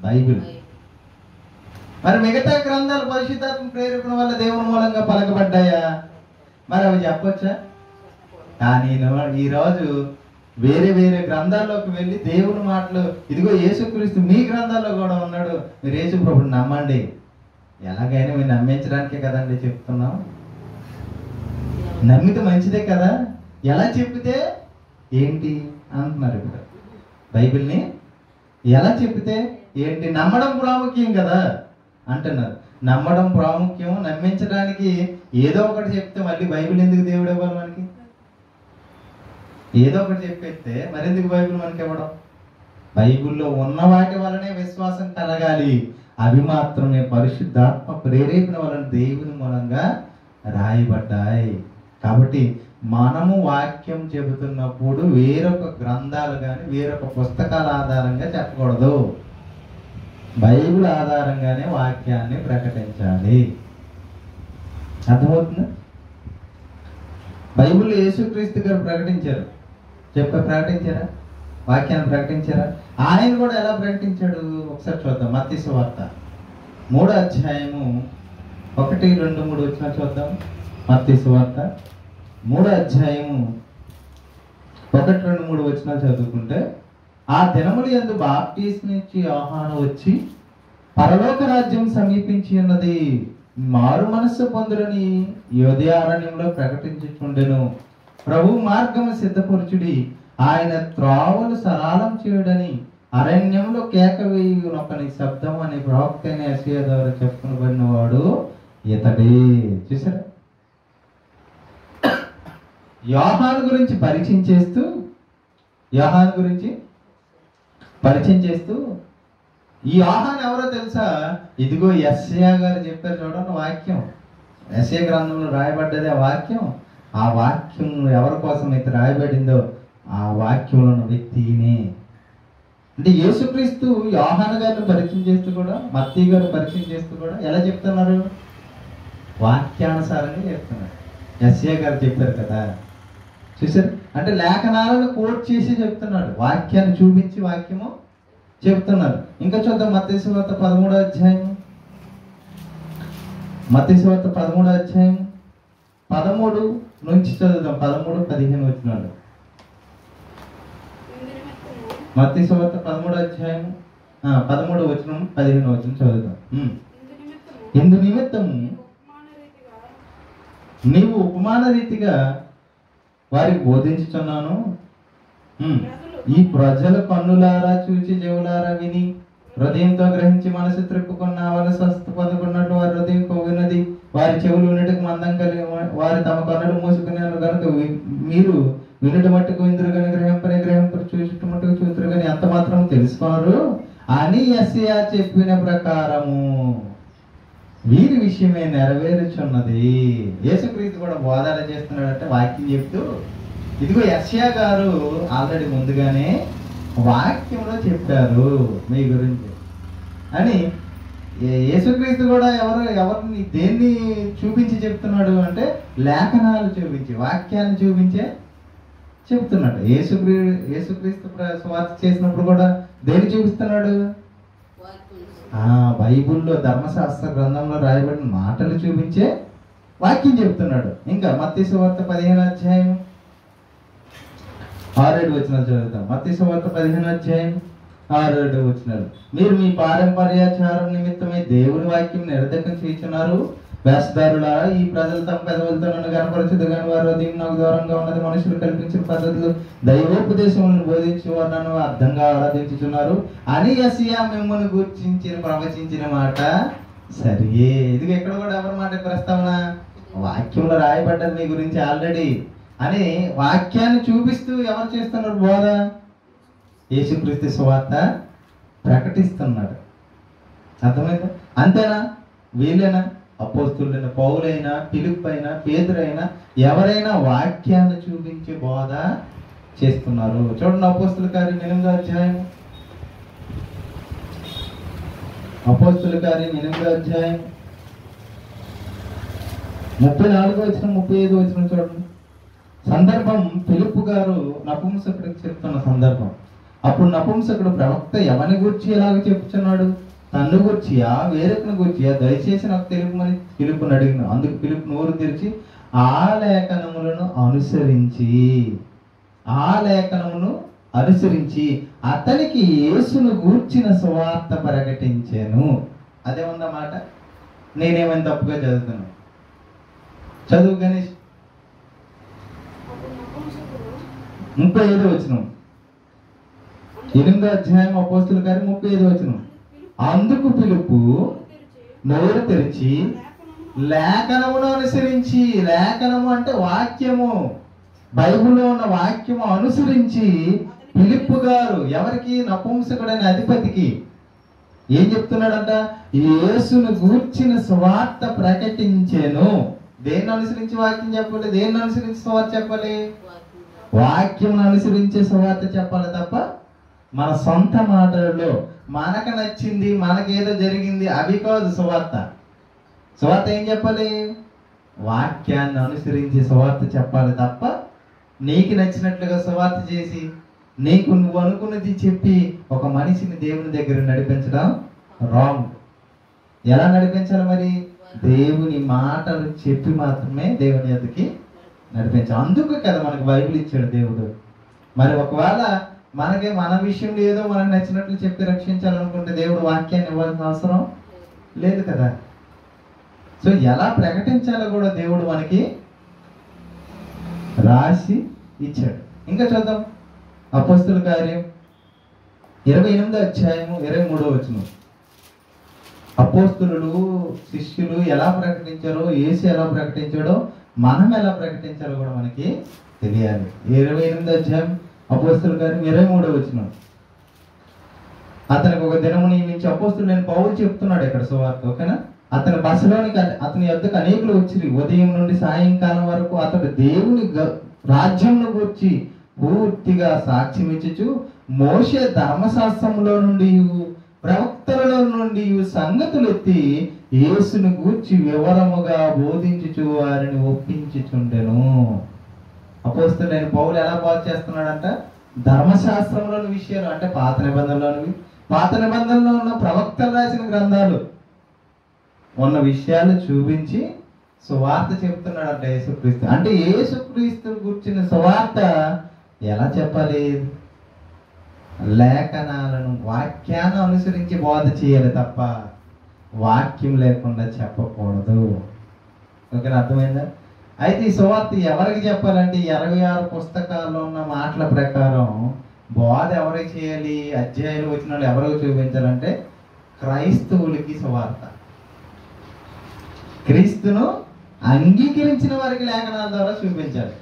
బైబిల్. మరి మిగతా గ్రంథాలు పరిశుద్ధాత్మ ప్రేరేపణ వల్ల దేవుని మూలంగా పలకబడ్డాయా? మరి అవి చెప్పొచ్చా? కానీ ఈరోజు వేరే వేరే గ్రంథాల్లోకి వెళ్ళి దేవుని మాటలు, ఇదిగో యేసుక్రీస్తు మీ గ్రంథాల్లో కూడా ఉన్నాడు, మీరు యేసు ప్రభుని నమ్మండి. ఎలాగైనా మీరు నమ్మించడానికే కదండి చెప్తున్నాం. నమ్మితే మంచిదే కదా. ఎలా చెప్పితే ఏంటి అంటున్నారు. ఇప్పుడు బైబిల్ని ఎలా చెప్పితే ఏంటి? నమ్మడం ప్రాముఖ్యం కదా అంటున్నారు. నమ్మడం ప్రాముఖ్యం. నమ్మించడానికి ఏదో ఒకటి చెప్తే మళ్ళీ బైబిల్ ఎందుకు దేవుడు ఇవ్వాలి మనకి? ఏదో ఒకటి చెప్పేస్తే మరెందుకు బైబిల్ మనకి ఇవ్వడం? బైబిల్లో ఉన్న వాటి వల్లనే విశ్వాసం కలగాలి. అవి మాత్రమే పరిశుద్ధాత్మ ప్రేరేపణ వలన దేవుని మూలంగా రాయబడ్డాయి. కాబట్టి మనము వాక్యం చెబుతున్నప్పుడు వేరొక గ్రంథాలు కానీ వేరొక పుస్తకాల ఆధారంగా చెప్పకూడదు. బైబిల్ ఆధారంగానే వాక్యాన్ని ప్రకటించాలి. అర్థమవుతుందా? బైబిల్ యేసుక్రీస్తు గారు ప్రకటించారు. ప్రకటించారా? వాక్యాన్ని ప్రకటించారా? ఆయన కూడా ఎలా ప్రకటించాడు ఒకసారి చూద్దాం. మత్తయి సువార్త 3వ అధ్యాయము 1, 2, 3 వచ్చినా చూద్దాం. మత్తయి సువార్త 3వ అధ్యాయము 1, 2, 3 వచ్చినా చదువుకుంటే, ఆ దినములు యందు బాప్టిస్మిచ్చి యోహాను వచ్చి పరలోక రాజ్యం సమీపించి ఉన్నది, మారు మనస్సు పొందురని యూదయ అరణ్యంలో ప్రకటించుచుండెను. ప్రభు మార్గము సిద్ధపరచుడి, ఆయన త్రోవలు సరళం చేయుడని అరణ్యంలో కేక వేయునొకని శబ్దం అనే ప్రవక్త అయిన యెషయా ద్వారా చెప్పుకొనబడిన వాడు ఇతడే. చూసారా? యోహాను గురించి పరిచయం చేస్తూ ఈ యోహాను ఎవరో తెలుసా? ఇదిగో యెషయా గారు చెప్పారు చూడండి వాక్యం. యెషయా గ్రంథంలో రాయబడ్డది ఆ వాక్యం. ఆ వాక్యం ఎవరి కోసం అయితే రాయబడిందో ఆ వాక్యంలో ఉన్న వ్యక్తినే. అంటే యేసుక్రీస్తు యోహాను గారిని పరిచయం చేస్తూ కూడా, మత్తయి గారు పరిచయం చేస్తూ కూడా ఎలా చెప్తున్నారు? వాక్యానుసారంగా చెప్తున్నారు. యెషయా గారు చెప్పారు కదా. చూసారు? అంటే లేఖనాలను కోట్ చేసి చెప్తున్నాడు. వాక్యాన్ని చూపించి వాక్యము చెప్తున్నారు. ఇంకా చూద్దాం. మత్తయి సువార్త 13వ అధ్యాయం. మత్తయి సువార్త 13వ అధ్యాయం 13 నుంచి చదువుదాం. 13, 15 వచ్చినాడు. మత్తయి సువార్త 13వ అధ్యాయం 13 వచనం 15 వచనం చదువుదాం. ఇందు నిమిత్తము నీవు ఉపమాన రీతిగా వారికి బోధించుచున్నాను. ఈ ప్రజల కన్నులారా చూచి చెవులారా విని హృదయంతో గ్రహించి మనసు త్రిప్పుకున్న వాళ్ళ స్వస్థ పొందుకున్నట్లు వారి హృదయం కొవ్వినది, వారి చెవులు వినుటకు మందం కలిగి వారి తమ కన్నులు మూసుకున్నారు కనుక మీరు వినుట మట్టుకు ఇందురు కానీ గ్రహింపరు చూచుట మట్టుకు చూతురు కానీ ఎంత మాత్రం తెలుసుకోరు అని యెషయా చెప్పిన ప్రకారము వీరి విషయమే నెరవేరుచున్నది. యేసుక్రీస్తు కూడా బోధన చేస్తున్నాడంటే వాక్యం చెప్తూ, ఇదిగో యెషయా గారు ఆల్రెడీ ముందుగానే వాక్యంలో చెప్పారు మీ గురించి అని. యేసుక్రీస్తు కూడా ఎవరిని దేన్ని చూపించి చెప్తున్నాడు అంటే లేఖనాలు చూపించి, వాక్యాన్ని చూపించే చెప్తున్నాడు. యేసుక్రీస్తు సువార్త చేసినప్పుడు కూడా దేన్ని చూపిస్తున్నాడు? బైబిల్లో ధర్మశాస్త్ర గ్రంథంలో రాయబడిన మాటలు చూపించే వాక్యం చెప్తున్నాడు. ఇంకా మత్తయి సువార్త 15వ అధ్యాయం 6-7 వచనాలు చదువుతాం. మత్తయి సువార్త 15వ అధ్యాయం 6 వచనాలు. మీరు మీ పారంపర్యాచారం నిమిత్తమై దేవుని వాక్యం నిరర్ధకం చేస్తున్నారు. వేషధారులారా, ఈ ప్రజలు తమ పెదవులతో నన్ను కనపరచదు కానీ వారి హృదయం నాకు దూరంగా ఉన్నది. మనుషులు కల్పించిన పద్ధతులు దైవోపదేశములను బోధించి వారు నన్ను అర్థంగా ఆరాధించుతున్నారు అని యెషయా మిమ్మల్ని గుర్తించిన ప్రవచించిన మాట సరియే. ఇది ఎక్కడ కూడా ఎవరి మాట ప్రస్తావన? వాక్యంలో రాయబడ్డది మీ గురించి ఆల్రెడీ అని వాక్యాన్ని చూపిస్తూ ఎవరు చేస్తున్నారు బోధ? యేసుక్రీస్తు సువార్త ప్రకటిస్తున్నాడు. అర్థమైందా? అంతేనా? వీళ్ళైనా అపోస్తలులైన పౌలైనా, ఫిలిప్పైనా, పేతురైనా ఎవరైనా వాక్యాన్ని చూపించి బోధ చేస్తున్నారు. చూడండి, అపోస్తల కార్యం 8వ అధ్యాయం. అపోస్తల కార్యం 8వ అధ్యాయం 34 వచనం 35 వచనం చూడండి. సందర్భం ఫిలిప్పు గారు నపుంసకుడికి చెప్తున్న సందర్భం. అప్పుడు నపుంసకుడు ప్రవక్త ఎవరిని గురించి ఎలాగ చెప్తున్నాడు? తన్ను గుర్చియా వేరొకని గుర్చియా దయచేసి నాకు తెలుపమని ఫిలిప్పుని అడిగిన. అందుకు ఫిలిప్ నోరు తెరిచి ఆ లేఖనములను అనుసరించి అతనికి యేసును గూర్చిన సువార్త ప్రకటించాను. అదే ఉందన్నమాట. నేనేమైనా తప్పుగా చదువుతున్నాను? చదువు గణేష్. 35 వచనం, 8వ అధ్యాయం అపోస్తల కార్యం 35 వచనం. అందుకు ఫిలిప్పు నోరు తెరిచి లేఖనమును అనుసరించి, లేఖనము అంటే వాక్యము, బైబిల్లో ఉన్న వాక్యము అనుసరించి ఫిలిప్పు గారు ఎవరికి? నపుంసకుడైన అధిపతికి ఏం చెప్తున్నాడంట? యేసును గూర్చిన సువార్త ప్రకటించాను. దేన్ని అనుసరించి వాక్యం చెప్పాలి? దేన్ని అనుసరించి సువార్త చెప్పాలి? వాక్యం అనుసరించే సువార్త చెప్పాలి తప్ప మన సొంత మాటల్లో మనకు నచ్చింది, మనకేదో జరిగింది అవి కాదు సువార్త. సువార్త ఏం చెప్పాలి? వాక్యాన్ని అనుసరించి సువార్త చెప్పాలి తప్ప నీకు నచ్చినట్లుగా సువార్త చేసి నీకు నువ్వు అనుకున్నది చెప్పి ఒక మనిషిని దేవుని దగ్గర నడిపించడం రాంగ్. ఎలా నడిపించాలి మరి? దేవుని మాటలు చెప్పి మాత్రమే దేవుని యొద్దకి నడిపించాలి. అందుకు కదా మనకు బైబిల్ ఇచ్చాడు దేవుడు. మరి ఒకవేళ మనకి మన విషయంలో ఏదో మనకు నచ్చినట్లు చెప్పి రక్షించాలనుకుంటే దేవుడు వాక్యాన్ని ఇవ్వాల్సిన అవసరం లేదు కదా. సో ఎలా ప్రకటించాలో కూడా దేవుడు మనకి రాసి ఇచ్చాడు. ఇంకా చూద్దాం, అపోస్తల కార్యం 28వ అధ్యాయము 23వ వచనం. అపోస్తలులు శిష్యులు ఎలా ప్రకటించారో, యేసు ఎలా ప్రకటించాడో, మనం ఎలా ప్రకటించాలో కూడా మనకి తెలియాలి. 28వ అధ్యాయం అపోస్తల కార్యం 23వ వచనం. అతనికి ఒక దినము నియమించి అపోస్తలుడైన పౌలు చెప్తున్నాడు ఇక్కడ సువార్త. ఓకేనా? అతని బసలోనికి అతని యొద్దకు అనేకులు వచ్చి ఉదయం నుండి సాయంకాలం వరకు అతడు దేవుని రాజ్యంను గురించి పూర్తిగా సాక్ష్యం ఇచ్చుచు మోషే ధర్మశాస్త్రంలో నుండి ప్రవక్తలలో నుండి సంగతులు ఎత్తి యేసును గూర్చి వివరముగా బోధించుచు వారిని ఒప్పించుచుండెను. అపోస్తలుడైన పౌలు ఎలా బోధ చేస్తున్నాడంట? ధర్మశాస్త్రంలోని విషయాలు అంటే పాత నిబంధనలోనివి, పాత నిబంధనలో ఉన్న ప్రవక్తలు రాసిన గ్రంథాలు ఉన్న విషయాలు చూపించి సువార్త చెప్తున్నాడంట యేసుక్రీస్తు. అంటే యేసుక్రీస్తు గురించిన సువార్త ఎలా చెప్పాలి? లేఖనాలను, వాక్యాన్ని అనుసరించి బోధ చేయాలి తప్ప వాక్యం లేకుండా చెప్పకూడదు. ఓకేనా? అర్థమైందా? అయితే ఈ సువార్త ఎవరికి చెప్పాలంటే 26 పుస్తకాల్లో ఉన్న మాటల ప్రకారం బోధ ఎవరికి చేయాలి? అధ్యాయులు వచ్చిన వాళ్ళు ఎవరికి చూపించాలంటే క్రైస్తవులకి సువార్త. క్రీస్తును అంగీకరించిన వారికి లేఖనాల ద్వారా చూపించాలి.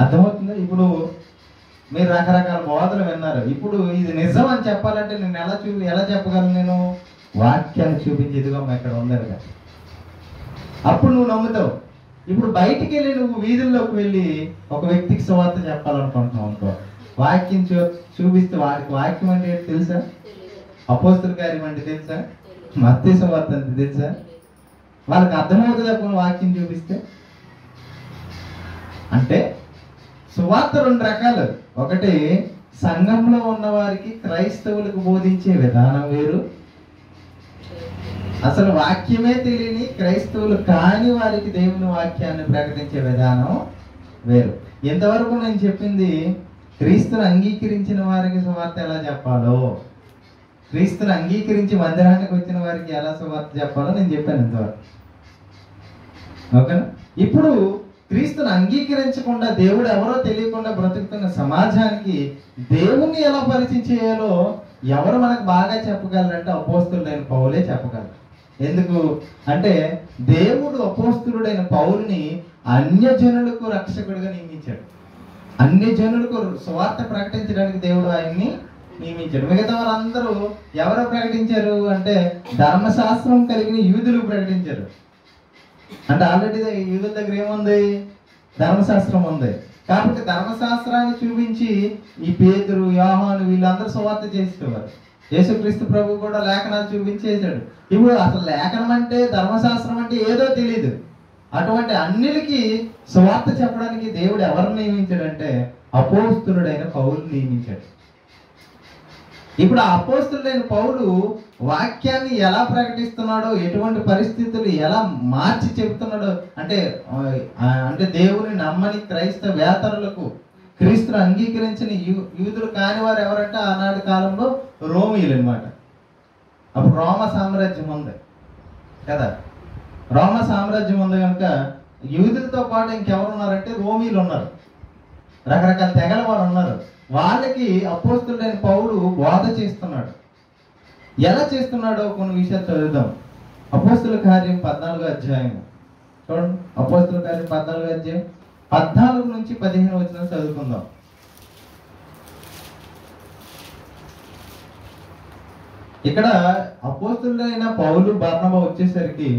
అర్థమవుతుందా? ఇప్పుడు మీరు రకరకాల బోధలు విన్నారు. ఇప్పుడు ఇది నిజం అని చెప్పాలంటే నేను ఎలా చెప్పగలను? నేను వాక్యాన్ని చూపించి ఇదిగో ఇక్కడ ఉందరుగా, అప్పుడు నువ్వు నమ్ముతావు. ఇప్పుడు బయటికి వెళ్ళి నువ్వు వీధుల్లోకి వెళ్ళి ఒక వ్యక్తికి సువార్త చెప్పాలనుకుంటున్నావు అనుకో, వాక్యం చూపిస్తే వాడికి వాక్యం అంటే తెలుసా? అపోస్తల కార్యం అంటే తెలుసా? మత్తయి సువార్త అంటే తెలుసా? వాళ్ళకి అర్థమవుతుంది అప్పుడు వాక్యం చూపిస్తే. అంటే సువార్త 2 రకాలు. ఒకటి సంఘంలో ఉన్న వారికి క్రైస్తవులకు బోధించే విధానం వేరు, అసలు వాక్యమే తెలియని క్రైస్తవులు కాని వారికి దేవుని వాక్యాన్ని ప్రకటించే విధానం వేరు. ఇంతవరకు నేను చెప్పింది క్రీస్తును అంగీకరించిన వారికి సువార్త ఎలా చెప్పాలో, క్రీస్తును అంగీకరించి మందిరానికి వచ్చిన వారికి ఎలా సువార్త చెప్పాలో నేను చెప్పాను ఇంతవరకు. ఓకేనా? ఇప్పుడు క్రీస్తును అంగీకరించకుండా దేవుడు ఎవరో తెలియకుండా బ్రతుకుతున్న సమాజానికి దేవుణ్ణి ఎలా పరిచయం చేయాలో ఎవరు మనకు బాగా చెప్పగలరంటే అపోస్తులుడైన పౌలే చెప్పగలరు. ఎందుకు అంటే దేవుడు అపోస్తులుడైన పౌలుని అన్యజనులకు రక్షకుడిగా నియమించాడు. అన్యజనులకు సువార్త ప్రకటించడానికి దేవుడు ఆయన్ని నియమించాడు. మిగతా వారందరూ ఎవరు ప్రకటించారు అంటే ధర్మశాస్త్రం కలిగిన యూదులు ప్రకటించారు. అంటే ఆల్రెడీ యూదుల దగ్గర ఏముంది? ధర్మశాస్త్రం ఉంది. కాబట్టి ధర్మశాస్త్రాన్ని చూపించి ఈ పేతురు, యోహాను వీళ్ళందరూ సువార్త చేసేవారు. యేసుక్రీస్తు ప్రభు కూడా లేఖనాలు చూపించేశాడు. ఇప్పుడు అసలు లేఖనం అంటే, ధర్మశాస్త్రం అంటే ఏదో తెలియదు. అటువంటి అన్నిటికీ సువార్త చెప్పడానికి దేవుడు ఎవరు నియమించాడంటే అపోస్తులుడైన పౌలు నియమించాడు. ఇప్పుడు ఆ అపోస్తులుడైన పౌలు వాక్యాన్ని ఎలా ప్రకటిస్తున్నాడో, ఎటువంటి పరిస్థితులు ఎలా మార్చి చెబుతున్నాడో అంటే దేవుని నమ్మని క్రైస్తవేతరులకు, క్రీస్తును అంగీకరించిన యూదులు కాని వారు ఎవరంటే ఆనాటి కాలంలో రోమీయులు అనమాట. అప్పుడు రోమ సామ్రాజ్యం ఉంది కదా. రోమ సామ్రాజ్యం ఉంది కనుక యూదులతో పాటు ఇంకెవరు ఉన్నారంటే రోమీయులు ఉన్నారు. రకరకాల తెగల వారు ఉన్నారు. వాళ్ళకి అపోస్తులుడైన పౌలు బోధ చేస్తున్నాడు. ఎలా చేస్తున్నాడో కొన్ని విషయాలు చదువుదాం. అపోస్తుల కార్యం 14వ అధ్యాయం చూడండి. అపోస్తుల కార్యం 14వ అధ్యాయం 14 నుంచి 15 వచనం చదువుకుందాం. ఇక్కడ అపోస్తులైన పౌలు, బర్నబా వచ్చేసరికి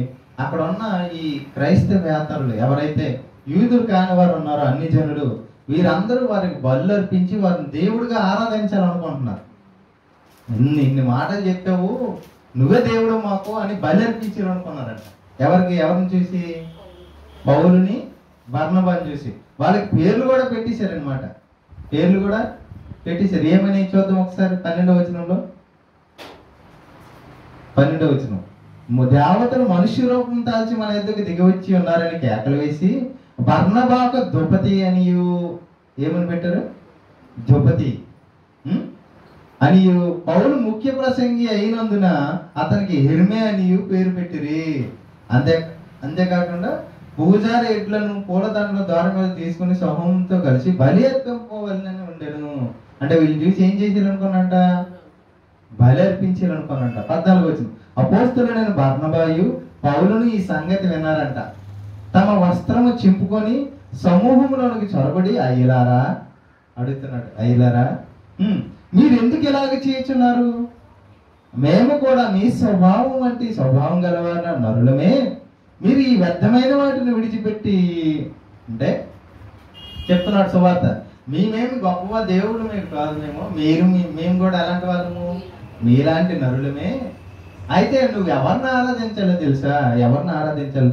అక్కడ ఉన్న ఈ క్రైస్తవేతరులు ఎవరైతే యూదులు కాని వారు ఉన్నారో అన్ని జనులు, వీరందరూ వారికి బలు అర్పించి వారిని దేవుడిగా ఆరాధించాలనుకుంటున్నారు. ఇన్ని మాటలు చెప్పావు, నువ్వే దేవుడు మాకు అని బలి అర్పించారు అనుకున్నారంట. ఎవరిని చూసి? పౌలుని, బర్నబాని చూసి. వాళ్ళకి పేర్లు కూడా పెట్టేశారనమాట. పేర్లు కూడా పెట్టేశారు. ఏమని చూద్దాం ఒకసారి 12వ వచనంలో. 12వ వచనం. దేవతలు మనుష్య రూపం తాల్చి మన ఎద్దుకు దిగవచ్చి ఉన్నారని కేకలు వేసి బర్నబాకు ద్రుపతి అనియు, ఏమని పెట్టారు? ద్రుపతి అనియు, పౌలు ముఖ్య ప్రసంగి అయినందున అతనికి హెర్మే అనియు పేరు పెట్టిరి. అంతేకాకుండా పూజారి ఎడ్లను పూలదండల ద్వారం మీద తీసుకుని సమూహంతో కలిసి బలి అర్పింపవలనని ఉండెను. అంటే వీళ్ళు చూసి ఏం చేసేయాలనుకున్నంట? బలి అర్పించాలనుకున్నంట. 14వ వచనం. అపోస్తలుడైన బర్నబాయు పౌలును ఈ సంగతి విన్నారంట. తమ వస్త్రము చింపుకొని సమూహంలోనికి చొరబడి, అయ్యలారా అడుగుతున్నాడు, అయ్యలారా మీరు ఎందుకు ఇలాగ చేయుచున్నారు? మేము కూడా మీ స్వభావం వంటి స్వభావం గలవార నరులమే. మీరు ఈ వ్యర్థమైన వాటిని విడిచిపెట్టి అంటే చెప్తున్నాడు సువార్త. మేమేమి గొప్పవా దేవుడు మీరు కాదు, మేము కూడా ఎలాంటి వాళ్ళము? మీలాంటి నరులమే. అయితే నువ్వు ఎవరిని ఆరాధించాలో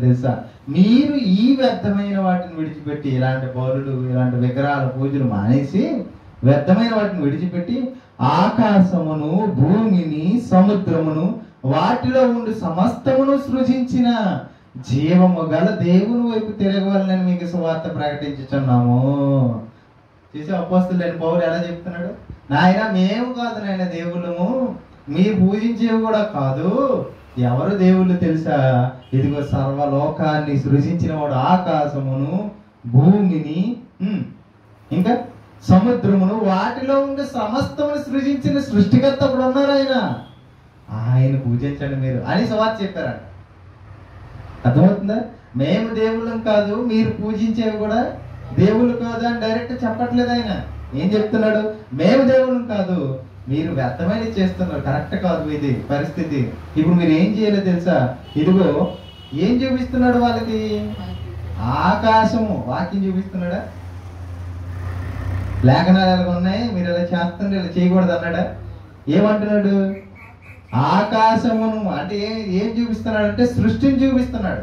తెలుసా? మీరు ఈ వ్యర్థమైన వాటిని విడిచిపెట్టి, ఇలాంటి పౌరులు, ఇలాంటి విగ్రహాల పూజలు మానేసి వ్యర్థమైన వాటిని విడిచిపెట్టి ఆకాశమును, భూమిని, సముద్రమును, వాటిలో ఉండి సమస్తమును సృజించిన జీవము గల దేవుని వైపు తిరగవాలని మీకు సువార్త ప్రకటించుచున్నాము. చూసి అపోస్తలుడైన పౌలు ఎలా చెప్తున్నాడు? నాయన మేము కాదు నాయన దేవుళ్ళము, మీరు పూజించేవి కూడా కాదు. ఎవరు దేవుళ్ళు తెలుసా? ఇదిగో సర్వలోకాన్ని సృజించిన వాడు, ఆకాశమును, భూమిని, ఇంకా సముద్రమును, వాటిలో ఉండే సమస్తమును సృజించిన సృష్టికర్త అప్పుడు ఉన్నారు. ఆయన పూజించండి మీరు అని సువార్త చెప్పారంట. అర్థమవుతుందా? మేము దేవుళ్ళం కాదు, మీరు పూజించేవి కూడా దేవుళ్ళు కాదు అని డైరెక్ట్ చెప్పట్లేదు ఆయన. ఏం చెప్తున్నాడు? మేము దేవుళ్ళం కాదు, మీరు వ్యర్థమైనది చేస్తున్నారు, కరెక్ట్ కాదు ఇది పరిస్థితి. ఇప్పుడు మీరు ఏం చేయాలో తెలుసా? ఇదిగో ఏం చూపిస్తున్నాడు వాళ్ళకి? ఆకాశము, వాక్యం చూపిస్తున్నాడా? లేఖనాలు ఎలా ఉన్నాయి, మీరు ఇలా చేస్తుంటే ఇలా చేయకూడదు అన్నాడా? ఏమంటున్నాడు? ఆకాశమును అంటే ఏం చూపిస్తున్నాడు అంటే సృష్టిని చూపిస్తున్నాడు.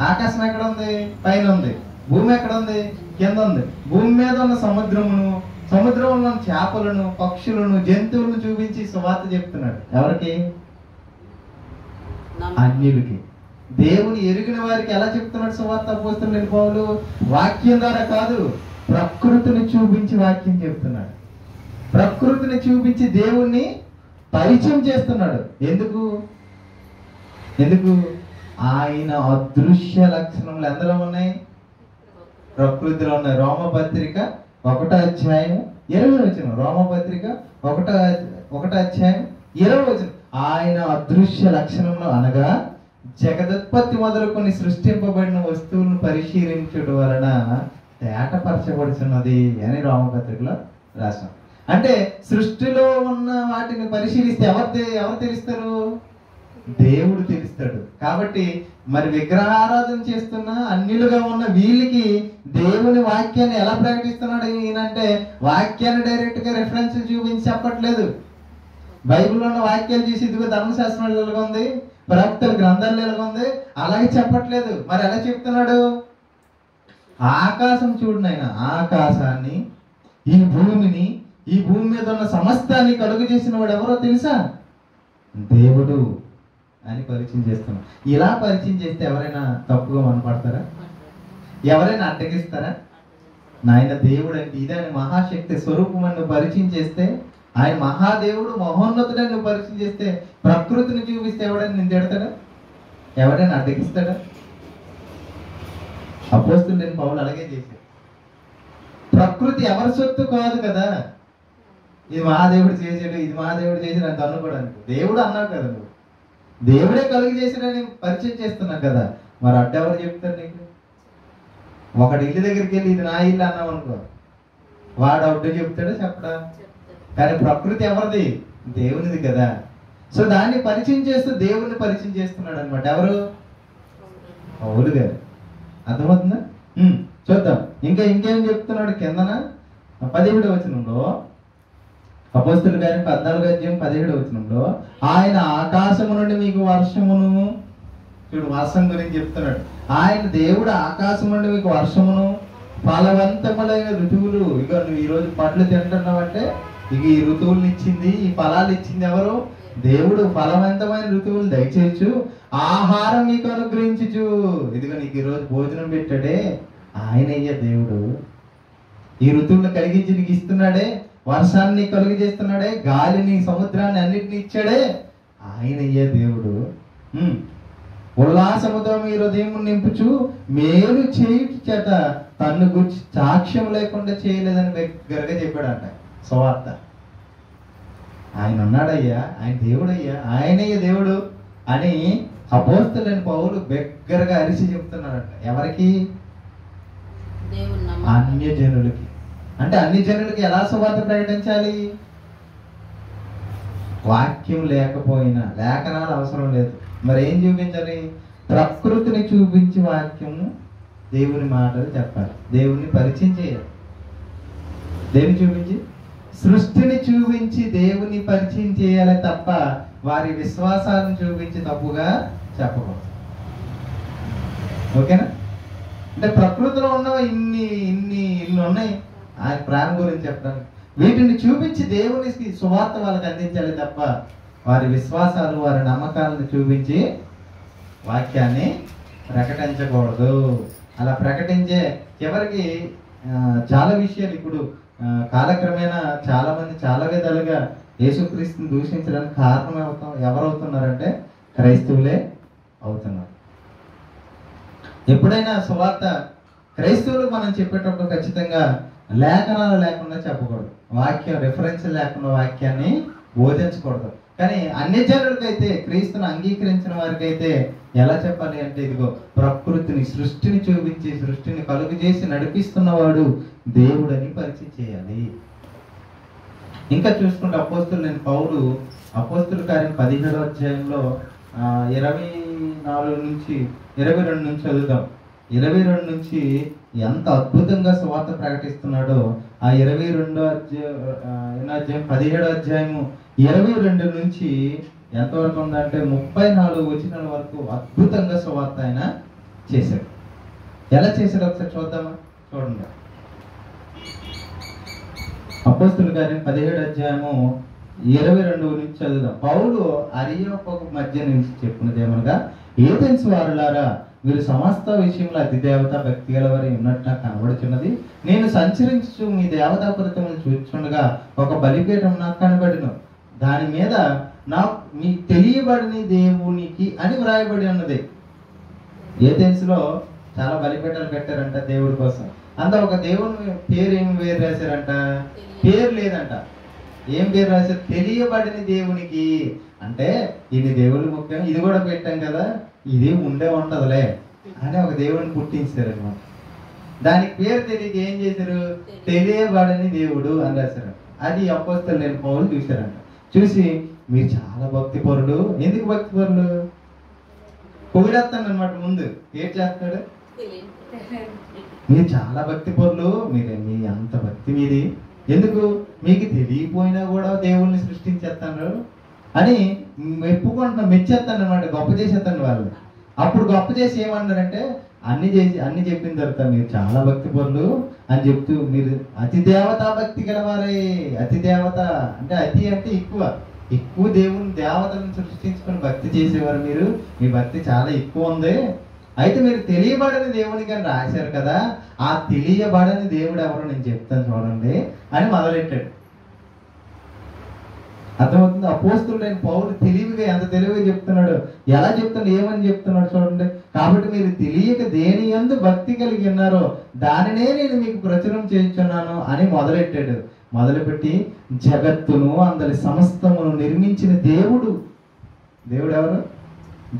ఆకాశం ఎక్కడ ఉంది? పైన ఉంది. భూమి ఎక్కడ ఉంది? కింద ఉంది. భూమి మీద ఉన్న సముద్రమును, సముద్రంలో ఉన్న చేపలను, పక్షులను, జంతువులను చూపించి సువార్త చెప్తున్నాడు. ఎవరికి? అన్యులకి. దేవుని ఎరిగిన వారికి ఎలా చెప్తున్నాడు సువార్త అపోస్తలుడైన పౌలు? వాక్యం ద్వారా కాదు, ప్రకృతిని చూపించి వాక్యం చెప్తున్నాడు. ప్రకృతిని చూపించి దేవుణ్ణి పరిచయం చేస్తున్నాడు. ఎందుకు? ఆయన అదృశ్య లక్షణములు ఎందులో ఉన్నాయి? ప్రకృతిలో ఉన్నాయి. రోమపత్రిక 1వ అధ్యాయం 20వ వచనం. రోమపత్రిక 1వ అధ్యాయం 20వ వచనం. ఆయన అదృశ్య లక్షణములు అనగా జగదుత్పత్తి మొదలుకొని సృష్టింపబడిన వస్తువులను పరిశీలించడం వలన తేటపరచబడుతున్నది అని రోమపత్రికలో రాశాం. అంటే సృష్టిలో ఉన్న వాటిని పరిశీలిస్తే ఎవరు తెలుస్తారు? దేవుడు తెలుస్తాడు. కాబట్టి మరి విగ్రహారాధన చేస్తున్న అన్యులుగా ఉన్న వీళ్ళకి దేవుని వాక్యాన్ని ఎలా ప్రకటిస్తున్నాడు ఈయనంటే, వాక్యాన్ని డైరెక్ట్ గా రెఫరెన్స్ చూపించి చెప్పట్లేదు. బైబిల్లో ఉన్న వాక్యాలు చూసి ఇదిగో ధర్మశాస్త్రం ఎలాగ ఉంది, ప్రవక్తల గ్రంథాలు ఎలాగ ఉంది అలాగే చెప్పట్లేదు. మరి ఎలా చెప్తున్నాడు? ఆకాశం చూడండి, ఆయన ఆకాశాన్ని, ఈ భూమిని, ఈ భూమి మీద ఉన్న సమస్తాన్ని కలుగు చేసిన వాడు ఎవరో తెలుసా? దేవుడు అని పరిచయం చేస్తున్నాం. ఇలా పరిచయం చేస్తే ఎవరైనా తప్పుగా మనపడతారా? ఎవరైనా అడ్డగిస్తారా? నాయన దేవుడు అంటే ఇదని మహాశక్తి స్వరూపం అని నువ్వు పరిచయం చేస్తే, ఆయన మహాదేవుడు మహోన్నతుడని నువ్వు పరిచయం చేస్తే, ప్రకృతిని చూపిస్తే ఎవడైనా నిన్ను తిడతాడా? ఎవడైనా అడ్డగిస్తాడా? అపోస్తలుడైన పౌలు అలాగే చేశాడు. ప్రకృతి ఎవరి సొత్తు కాదు కదా. ఇది మహాదేవుడు చేసాడు, ఇది మహాదేవుడు చేసాడు అని అనుకోవడానికి. దేవుడు అన్నావు కదా, నువ్వు దేవుడే కలుగు చేసాడని పరిచయం చేస్తున్నావు కదా. మరి అడ్డెవరు చెప్తారు నీకు? ఒకటి ఇల్లు దగ్గరికి వెళ్ళి ఇది నా ఇల్లు అన్నావు అనుకో, వాడు అడ్డు చెప్తాడా? చెప్పడా? కానీ ప్రకృతి ఎవరిది? దేవునిది కదా. సో దాన్ని పరిచయం చేస్తూ దేవుణ్ణి పరిచయం చేస్తున్నాడు అనమాట. ఎవరు? పౌలు గారు. అర్థమవుతుందా? చూద్దాం ఇంకేం చెప్తున్నాడు కిందన 17వ వచనంలో. అపోస్తలుల కార్యం 14వ అధ్యాయం 17వ వచనంలో, ఆయన ఆకాశము నుండి మీకు వర్షమును, చూడు వర్షం గురించి చెప్తున్నాడు. ఆయన దేవుడు ఆకాశం నుండి మీకు వర్షమును, ఫలవంతములైన ఋతువులు, ఇక నువ్వు ఈరోజు పండ్లు తింటున్నావంటే ఇక ఈ ఋతువులను ఇచ్చింది, ఈ ఫలాలు ఇచ్చింది ఎవరు? దేవుడు. ఫలవంతమైన ఋతువులు దయచేయచ్చు, ఆహారం మీకు అనుగ్రహించు. ఇదిగో నీకు ఈరోజు భోజనం పెట్టాడే ఆయనయ్య దేవుడు. ఈ ఋతువులను కలిగించి నీకు ఇస్తున్నాడే, వర్షాన్ని కలుగు చేస్తున్నాడే, గాలిని, సముద్రాన్ని అన్నిటిని ఇచ్చాడే ఆయనయ్య దేవుడు. ఉల్లాసముతో మీ హృదయం నింపుచు మేలు చేయుట చేత తన్ను గురించి సాక్ష్యం లేకుండా చేయలేదని దగ్గరగా చెప్పాడంట సువార్త. ఆయన ఉన్నాడయ్యా, ఆయన దేవుడయ్యా, ఆయనయ్య దేవుడు అని అపోస్తలుడైన పౌలు బిగ్గరగా అరిచి చెప్తున్నాడంట. ఎవరికి? అన్యజనులకి. అంటే అన్యజనులకి ఎలా సువార్త ప్రకటించాలి? వాక్యం లేకపోయినా, లేఖనాలు అవసరం లేదు, మరి ఏం చూపించాలి? ప్రకృతిని చూపించి వాక్యము, దేవుని మాటలు చెప్పాలి, దేవుని పరిచయం చేయాలి. దేన్ని చూపించి? సృష్టిని చూపించి దేవుని పరిచయం చేయాలి తప్ప వారి విశ్వాసాలను చూపించి తప్పుగా చెప్పకూడదు. ఓకేనా? అంటే ప్రకృతిలో ఉన్న ఇన్ని ఉన్నాయి ఆయన ప్రేమ గురించి చెప్పడానికి. వీటిని చూపించి దేవునికి సువార్త వాళ్ళకి అందించాలి తప్ప వారి విశ్వాసాలు, వారి నమ్మకాలను చూపించి వాక్యాన్ని ప్రకటించకూడదు. అలా ప్రకటించే చివరికి చాలా విషయాలు ఇప్పుడు కాలక్రమేణా చాలా మంది చాలా విధాలుగా యేసుక్రీస్తుని దూషించడానికి కారణం ఎవరవుతున్నారంటే క్రైస్తవులే అవుతున్నారు. ఎప్పుడైనా సువార్త క్రైస్తవులకు మనం చెప్పేటప్పుడు ఖచ్చితంగా లేఖనాలు లేకుండా చెప్పకూడదు, వాక్యం రిఫరెన్స్ లేకుండా వాక్యాన్ని బోధించకూడదు. కానీ అన్యజనులకైతే, క్రీస్తుని అంగీకరించిన వారికి అయితే ఎలా చెప్పాలి అంటే, ఇదిగో ప్రకృతిని, సృష్టిని చూపించి, సృష్టిని కలుగు చేసి నడిపిస్తున్నవాడు దేవుడని పరిచయం చేయాలి. ఇంకా చూసుకుంటే అపోస్తలుడైన పౌలు అపోస్తలుల కార్యం 17వ అధ్యాయంలో 24 నుంచి 22 నుంచి చదువుదాం. 22 నుంచి ఎంత అద్భుతంగా సువార్త ప్రకటిస్తున్నాడో ఆ 22వ అధ్యాయం 17వ అధ్యాయము 22 నుంచి ఎంతవరకు ఉందంటే 34 వచనాల వరకు అద్భుతంగా సువార్త ఆయన చేశాడు. ఎలా చేశాడు ఒకసారి చూద్దామా? చూడండి. అపోస్తలుల కార్యం 17వ అధ్యాయము 22 నుంచి చదువుదాం. పౌలు అరియోపగు మధ్య నుంచి చెప్పుకున్నది ఏమనగా, ఏథెన్స్ వారులారా, మీరు సమస్త విషయంలో అతి దేవత భక్తి గలవారి ఉన్నట్టు నాకు కనబడుచున్నది. నేను సంచరించు మీ దేవతా ప్రతిమను చూచుండగా ఒక బలిపీఠం నాకు కనబడిను. దాని మీద నాకు మీకు తెలియబడిన దేవునికి అని వ్రాయబడి ఉన్నది. ఏథెన్స్లో చాలా బలిపీఠాలు కట్టారంట దేవుడి కోసం. అంత ఒక దేవుని పేరు ఏమి వేరు రాశారంట? పేరు లేదంట. ఏం పేరు రాశారు? తెలియబడిన దేవునికి. అంటే ఇది దేవుడి ముఖ్యం, ఇది కూడా పెట్టాం కదా, ఇది ఉండే ఉంటదిలే అని ఒక దేవుడిని పుట్టించారు అనమాట. దానికి పేరు తెలియక ఏం చేశారు? తెలియబడని దేవుడు అని రాశారు. అది అపోస్తలుడైన పౌలు చూశారంట. చూసి మీరు చాలా భక్తిపరుడు. ఎందుకు భక్తిపరుడు? పొగిడేస్తాను అనమాట. ముందు ఏం చేస్తాడు? మీరు చాలా భక్తిపరులు, మీ అంత భక్తి మీది ఎందుకు? మీకు తెలియపోయినా కూడా దేవుణ్ణి సృష్టించేస్తాను అని మెప్పుకుంటున్నా, మెచ్చేస్తాను అనమాట, గొప్ప చేసేస్తాను వాళ్ళు. అప్పుడు గొప్ప చేసి ఏమన్నారంటే అన్ని చెప్పిన తర్వాత మీరు చాలా భక్తిపరులు అని చెప్తూ మీరు అతి దేవతా భక్తి గలవారే. అతి దేవత అంటే అతి అంటే ఎక్కువ దేవుని దేవతలను సృష్టించుకొని భక్తి చేసేవారు మీరు. మీ భక్తి చాలా ఎక్కువ ఉంది. అయితే మీరు తెలియబడని దేవునికి అని రాశారు కదా, ఆ తెలియబడని దేవుడు ఎవరో నేను చెప్తాను చూడండి అని మొదలెట్టాడు. అర్థమవుతుంది? అపోస్తలుడైన పౌలు తెలివిగా ఎంత తెలివిగా చెప్తున్నాడు. ఎలా చెప్తున్నాడు, ఏమని చెప్తున్నాడు చూడండి. కాబట్టి మీరు తెలియక దేని యందు భక్తి కలిగి ఉన్నారో దానినే నేను మీకు ప్రచురం చేయించున్నాను అని మొదలెట్టాడు. మొదలుపెట్టి జగత్తును అందరి సమస్తమును నిర్మించిన దేవుడు ఎవరు?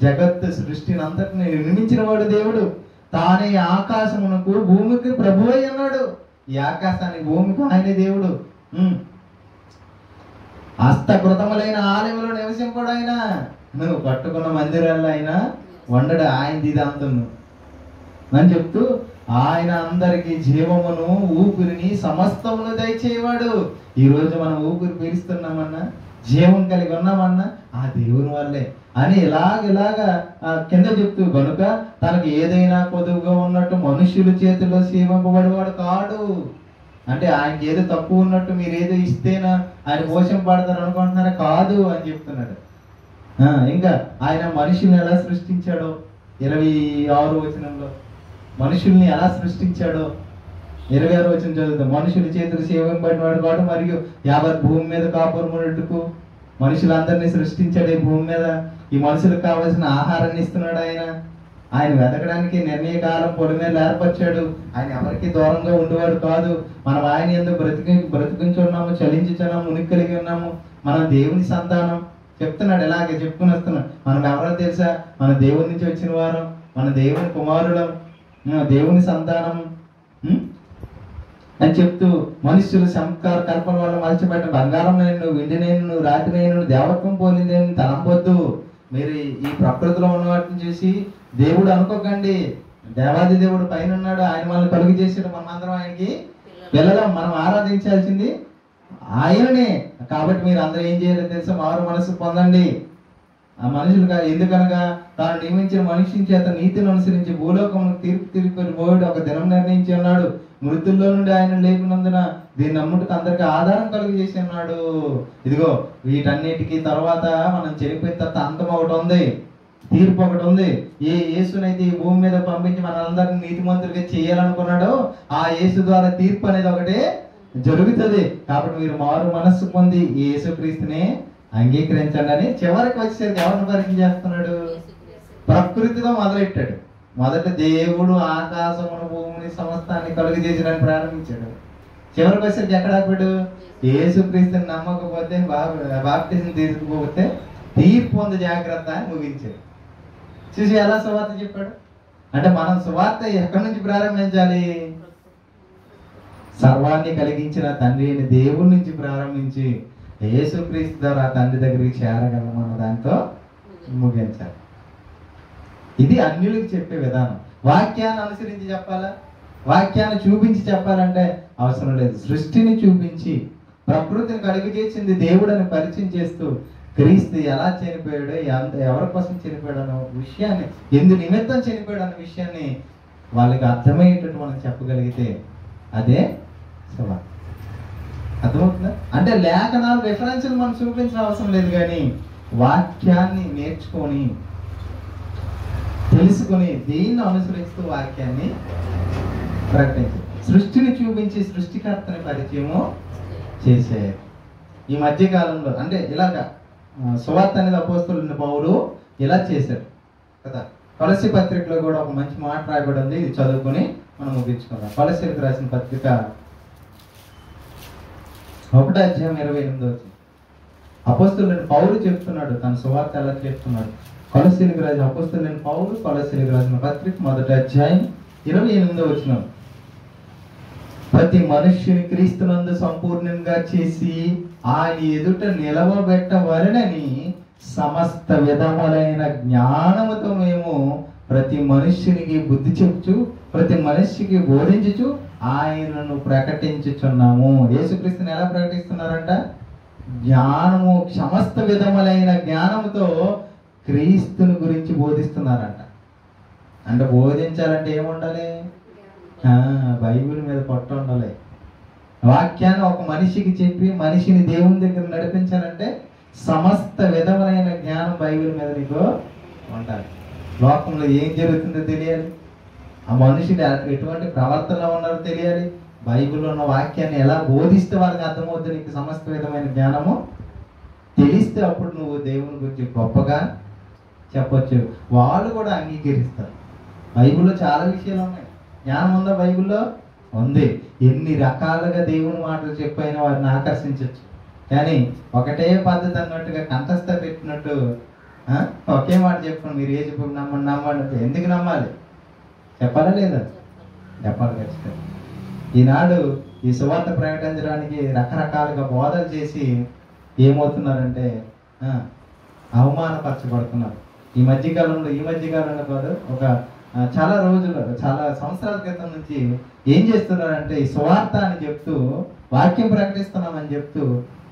జగత్తు సృష్టిని అంతటిని నిర్మించిన వాడు దేవుడు. తానే ఆకాశమునకు భూమికి ప్రభు అయి ఉన్నాడు. ఈ ఆకాశానికి భూమికి ఆయనే దేవుడు. హస్తకృతములైన ఆలయంలో నివసింపడు ఆయన. నువ్వు కట్టుకున్న మందిరాల్లో అయినా వండడు, ఆయనది ఇది అంతను అని చెప్తూ ఆయన అందరికి జీవమును ఊపిరిని సమస్తమును దయచేవాడు. ఈరోజు మనం ఊపిరి పీలుస్తున్నామన్నా, జీవం కలిగి ఉన్నామన్నా ఆ దేవుని వల్లే అని ఇలాగా కింద చెప్తూ, కనుక తనకు ఏదైనా కొదువుగా ఉన్నట్టు మనుషుల చేతిలో సేవింపబడేవాడు కాడు. అంటే ఆయనకి ఏదో తక్కువ ఉన్నట్టు మీరు ఏదో ఇస్తేనా ఆయన పోషం పడతారు అనుకుంటున్నారా? కాదు అని చెప్తున్నాడు. ఇంకా ఆయన మనుషుల్ని ఎలా సృష్టించాడో 26వ వచనంలో మనుషుల్ని ఎలా సృష్టించాడో 26వ వచనం చదువుతాం. మనుషుల చేతులు సేవింపబడినవాడు కాడు మరియు యావత్ భూమి మీద కాపురమున్నట్టుకు మనుషులందరినీ సృష్టించాడు. ఈ భూమి మీద ఈ మనుషులకు కావాల్సిన ఆహారాన్ని ఇస్తున్నాడు ఆయన వెతకడానికి నిర్ణయ కాలం పొడి మీద ఏర్పరిచాడు. ఆయన ఎవరికి దూరంగా ఉండేవాడు కాదు. మనం ఆయన ఎందుకు బ్రతికించున్నాము, చలించున్నాము, ఉనికి కలిగి ఉన్నాము. మనం దేవుని సంతానం చెప్తున్నాడు. ఇలాగే చెప్పుకుని వస్తున్నాడు. మనం ఎవరో తెలుసా? మన దేవుని నుంచి వచ్చిన వారు, మన దేవుని కుమారులం, దేవుని సంతానం అని చెప్తూ మనుష్యులు సంస్కార కల్పన వల్ల మలిచిపెట్టిన బంగారం నేను, వెండి నేను, రాతి నేను, దేవత్వం పోలింది తలంపొద్దు. మీరు ఈ ప్రకృతిలో ఉన్న వాటిని చూసి దేవుడు అనుకోకండి. దేవాది దేవుడు పైన ఉన్నాడు, ఆయన మనల్ని కలుగు చేసాడు. మనమందరం ఆయనకి పిల్లలం. మనం ఆరాధించాల్సింది ఆయననే. కాబట్టి మీరు అందరూ ఏం చేయాలో తెలుసా? మారు మనసు పొందండి. ఆ మనుషులు ఎందుకనగా తాను నియమించిన మనిషిని చేత నీతిని అనుసరించి భూలోకమును తీర్పు పోయాడు. ఒక దినం నిర్ణయించి ఉన్నాడు. మృతుల్లో నుండి ఆయన లేపినందున దీన్ని నమ్ముటకు అందరికి ఆధారం కలుగు చేసి ఉన్నాడు. ఇదిగో వీటన్నిటికీ తర్వాత మనం చనిపోయిన తర్వాత అంతం ఒకటి ఉంది, తీర్పు ఒకటి ఉంది. ఏ యేసునైతే ఈ భూమి మీద పంపించి మనందరిని నీతిమంతులుగా చేయాలనుకున్నాడో ఆ యేసు ద్వారా తీర్పు అనేది ఒకటే జరుగుతుంది. కాబట్టి మీరు మారు మనస్సు పొంది ఈ యేసుక్రీస్తుని అంగీకరించండి అని చివరికి వచ్చేసరికి ఎవరిని పరిచయం చేస్తున్నాడు? ప్రకృతితో మొదలెట్టాడు. మొదట దేవుడు ఆకాశమును భూమిని సమస్తాన్ని కలుగు చేసినని ప్రారంభించాడు. చివరికి వచ్చేసరికి ఎక్కడ ఆపాడు? యేసుక్రీస్తుని నమ్మకపోతే, బాప్టిజం తీసుకోకపోతే తీర్పు ఉంది జాగ్రత్త అని ముగించాడు. చూసి ఎలా సువార్త చెప్పాడు? అంటే మనం సువార్త ఎక్కడి నుంచి ప్రారంభించాలి? సర్వాన్ని కలిగించిన తండ్రి అయిన దేవుడి నుంచి ప్రారంభించి యేసుక్రీస్తు ద్వారా తండ్రి దగ్గరికి చేరగలమన్న దాంతో ముగించాలి. ఇది అన్యులకు చెప్పే విధానం. వాక్యాన్ని అనుసరించి చెప్పాలా? వాక్యాన్ని చూపించి చెప్పాలంటే అవసరం లేదు. సృష్టిని చూపించి ప్రకృతిని కలుగు చేసింది దేవుడని పరిచయం చేస్తూ క్రీస్తు ఎలా చనిపోయాడో, ఎవరి కోసం చనిపోయాడు అన్న విషయాన్ని, ఎందు నిమిత్తం చనిపోయాడు అన్న విషయాన్ని వాళ్ళకి అర్థమయ్యేటట్టు మనం చెప్పగలిగితే అదే సువార్త. అర్థమవుతుందా? అంటే లేఖనాలు రిఫరెన్స్లు మనం చూపించిన అవసరం లేదు, కానీ వాక్యాన్ని నేర్చుకొని తెలుసుకుని దీన్ని అనుసరిస్తూ వాక్యాన్ని ప్రకటించారు. సృష్టిని చూపించి సృష్టికర్తని పరిచయము చేశారు. ఈ మధ్య కాలంలో అంటే ఇలాగా సువార్త అనేది అపోస్తలుడైన పౌలు ఇలా చేశారు కదా. కొలస్సీ పత్రికలో కూడా ఒక మంచి మాట రాయబడి ఉంది. ఇది చదువుకొని మనం ముగించుకుందాం. కొలస్సీలకు రాసిన పత్రిక 1:28 అపోస్తలుడైన పౌలు చెప్తున్నాడు, తన సువార్త ఎలా చేస్తున్నాడు. కొలస్సీలకు రాసిన అపోస్తలుడైన పౌలు కొలస్సీలకు రాసిన పత్రిక 1:28 ప్రతి మనుష్యుని క్రీస్తునందు సంపూర్ణంగా చేసి ఆయన ఎదుట నిలవబెట్టవలెనని సమస్త విధములైన జ్ఞానముతో మేము ప్రతి మనుష్యునికి బుద్ధి చెప్పుచు ప్రతి మనిషికి బోధించుచు ఆయనను ప్రకటించుచున్నాము. యేసుక్రీస్తుని ఎలా ప్రకటిస్తున్నారంట? జ్ఞానము, సమస్త విధములైన జ్ఞానముతో క్రీస్తుని గురించి బోధిస్తున్నారంట. అంటే బోధించాలంటే ఏముండాలి? బైబిల్ మీద పట్టు ఉండాలి. వాక్యాన్ని ఒక మనిషికి చెప్పి మనిషిని దేవుని దగ్గర నడిపించాలంటే సమస్త విధములైన జ్ఞానం బైబిల్ మీద నీకు ఉండాలి. లోకంలో ఏం జరుగుతుందో తెలియాలి, ఆ మనుషులు ఎటువంటి ప్రవర్తనలో ఉన్నారో తెలియాలి, బైబిల్లో ఉన్న వాక్యాన్ని ఎలా బోధిస్తే వాళ్ళకి అర్థమవుతుంది. నీకు సమస్త విధమైన జ్ఞానము తెలిస్తే అప్పుడు నువ్వు దేవుని గురించి గొప్పగా చెప్పొచ్చు. వాళ్ళు కూడా అంగీకరిస్తారు. బైబిల్లో చాలా విషయాలు ఉన్నాయి. జ్ఞానం ఉందా? బైబిల్లో ఉంది. ఎన్ని రకాలుగా దేవుని మాటలు చెప్పైనా వారిని ఆకర్షించవచ్చు. కానీ ఒకటే పద్ధతి అన్నట్టుగా కంఠస్థ పెట్టినట్టు ఒకే మాట చెప్పండి, మీరు ఏ చెప్పు నమ్మండి నమ్మండి. ఎందుకు నమ్మాలి? చెప్పాలా లేదా? చెప్పాలి ఖచ్చితంగా. ఈనాడు ఈ సువార్త ప్రకటించడానికి రకరకాలుగా బోధలు చేసి ఏమవుతున్నారంటే అవమానపరచబడుతున్నారు. ఈ మధ్యకాలంలో కాదు, ఒక చాలా రోజులు, చాలా సంవత్సరాల క్రితం నుంచి ఏం చేస్తున్నారంటే ఈ సువార్త అని చెప్తూ వాక్యం ప్రకటిస్తున్నామని చెప్తూ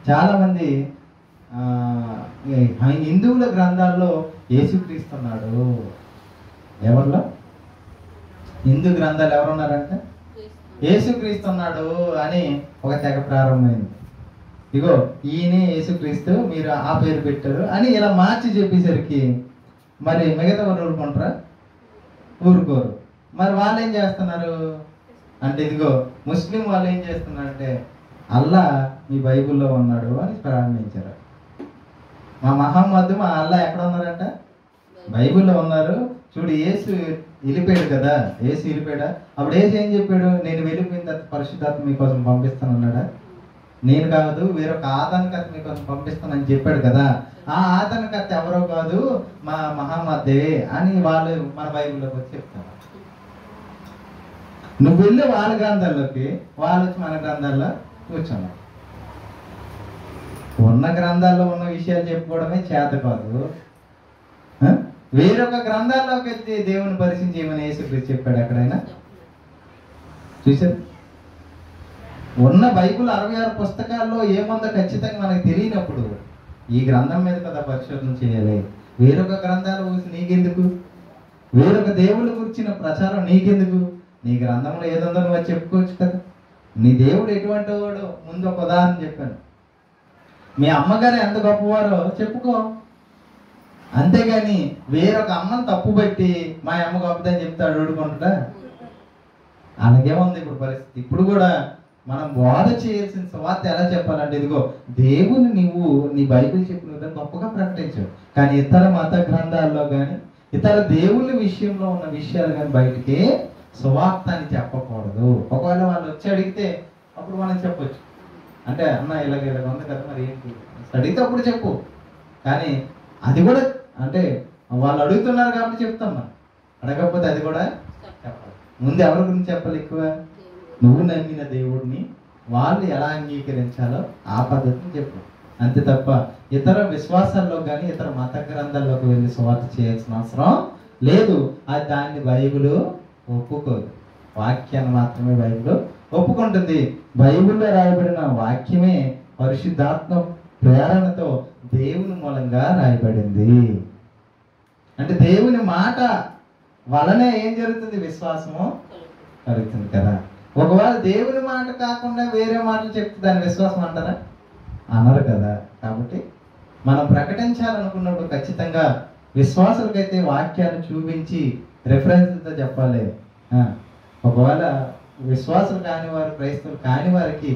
చాలా మంది హిందువుల గ్రంథాల్లో యేసుక్రీస్తున్నాడు. ఎవరిలో? హిందూ గ్రంథాలు ఎవరున్నారంటే యేసుక్రీస్తున్నాడు అని ఒక తెగ ప్రారంభమైంది. ఇగో ఈయనే యేసుక్రీస్తు, మీరు ఆ పేరు పెట్టారు అని ఇలా మార్చి చెప్పేసరికి మరి మిగతా వాళ్ళు ఊరుకుంటారా? ఊరుకోరు. మరి వాళ్ళు ఏం చేస్తున్నారు అంటే, ఇదిగో ముస్లిం వాళ్ళు ఏం చేస్తున్నారంటే అల్లా మీ బైబిల్లో ఉన్నాడు అని ప్రారంభించారు. మా మహమ్మద్, మా అల్లా ఎక్కడ ఉన్నారంట? బైబిల్లో ఉన్నారు. చూడు, యేసు వెళ్ళిపోయాడు కదా, యేసు వెళ్ళిపోయాడా? అప్పుడు యేసు ఏం చెప్పాడు? నేను వెళ్ళిపోయిన తర్వాత పరిశుద్ధాత్మ మీకోసం పంపిస్తాను అన్నాడా? నేను కాదు, వేరొక ఆదరణకర్త మీకోసం పంపిస్తానని చెప్పాడు కదా. ఆ ఆదరణకర్త ఎవరో కాదు, మా మహమ్మదే అని వాళ్ళు మన బైబిల్లోకి వచ్చి చెప్తారు. నువ్వు వెళ్ళి వాళ్ళ గ్రంథాల్లోకి, వాళ్ళు వచ్చి మన గ్రంథాల్లో కూర్చున్నావు. ఉన్న గ్రంథాల్లో ఉన్న విషయాలు చెప్పుకోవడమే చేత కాదు, వేరొక గ్రంథాల్లోకి వచ్చి దేవుని పరిచయం చేయమని యేసుక్రీస్తు చెప్పాడు ఎక్కడైనా? చూసారు? ఉన్న బైబిల్ 66 పుస్తకాల్లో ఏముందో ఖచ్చితంగా మనకు తెలియనప్పుడు ఈ గ్రంథం మీద కదా పరిశోధన చేయాలి. వేరొక గ్రంథాలు నీకెందుకు? వేరొక దేవుళ్ళ గురించిన ప్రచారం నీకెందుకు? నీ గ్రంథంలో ఏదుందో నువ్వు చెప్పుకోవచ్చు కదా. నీ దేవుడు ఎటువంటి వాడు ముందు ఒక ఉదాహరణ చెప్పాను. మీ అమ్మగారు ఎంత గొప్పవారో చెప్పుకో, అంతేగాని వేరొక అమ్మని తప్పు పెట్టి మా అమ్మ గొప్పదని చెప్తే అడుగుకుంటా. అలాగే ఉంది ఇప్పుడు పరిస్థితి. ఇప్పుడు కూడా మనం బోధ చేయాల్సిన సువార్త ఎలా చెప్పాలంటే, ఇదిగో దేవుని నువ్వు నీ బైబిల్ చెప్పిన విధంగా గొప్పగా ప్రకటించు. కానీ ఇతర మత గ్రంథాల్లో కానీ ఇతర దేవుళ్ళ విషయంలో ఉన్న విషయాలు కానీ బయటికి సువార్త అని చెప్పకూడదు. ఒకవేళ వాళ్ళు వచ్చి అడిగితే అప్పుడు మనం చెప్పొచ్చు, అంటే అన్న ఇలాగ ఉంది కదా, మరి ఏంటి అడిగితే అప్పుడు చెప్పు. కానీ అది కూడా అంటే వాళ్ళు అడుగుతున్నారు కాబట్టి చెప్తాం. మనం అడగకపోతే అది కూడా చెప్పాలి. ముందు ఎవరి గురించి చెప్పాలి? ఎక్కువ నువ్వు నమ్మిన దేవుడిని వాళ్ళు ఎలా అంగీకరించాలో ఆ పద్ధతిని చెప్పు. అంతే తప్ప ఇతర విశ్వాసాల్లో కానీ ఇతర మత గ్రంథాల్లోకి వెళ్ళి సువార్త చేయాల్సిన అవసరం లేదు. అది దాన్ని బైబిల్ ఒప్పుకోదు. వాక్యాన్ని మాత్రమే బైబిల్ ఒప్పుకుంటుంది. బైబిల్లో రాయబడిన వాక్యమే పరిశుద్ధాత్మ ప్రేరణతో దేవుని మూలంగా రాయబడింది. అంటే దేవుని మాట వలనే ఏం జరుగుతుంది? విశ్వాసము కలుగుతుంది కదా. ఒకవేళ దేవుని మాట కాకుండా వేరే మాటలు చెప్తే దాని విశ్వాసం అంటారా? అనరు కదా. కాబట్టి మనం ప్రకటించాలనుకున్నప్పుడు ఖచ్చితంగా విశ్వాసులకైతే వాక్యాన్ని చూపించి రెఫరెన్స్తో చెప్పాలి. ఒకవేళ విశ్వాసులు కాని వారు, క్రైస్తవులు కాని వారికి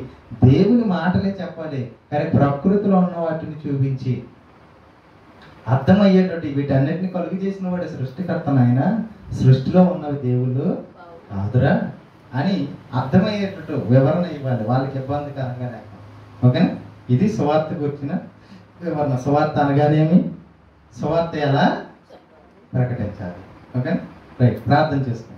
దేవుని మాటలే చెప్పాలి, కానీ ప్రకృతిలో ఉన్న వాటిని చూపించి అర్థమయ్యేటట్టు వీటన్నిటిని కలుగు చేసిన వాడు సృష్టికర్త నాయన, సృష్టిలో ఉన్నవి దేవుళ్ళు కాదురా అని అర్థమయ్యేటట్టు వివరణ ఇవ్వాలి, వాళ్ళకి ఇబ్బందికరంగా లేక. ఓకేనా? ఇది సువార్తకు వచ్చిన వివరణ. సువార్త అనగానేమి, సువార్త ఎలా ప్రకటించాలి. ఓకేనా? రైట్, ప్రార్థన చేసుకోండి.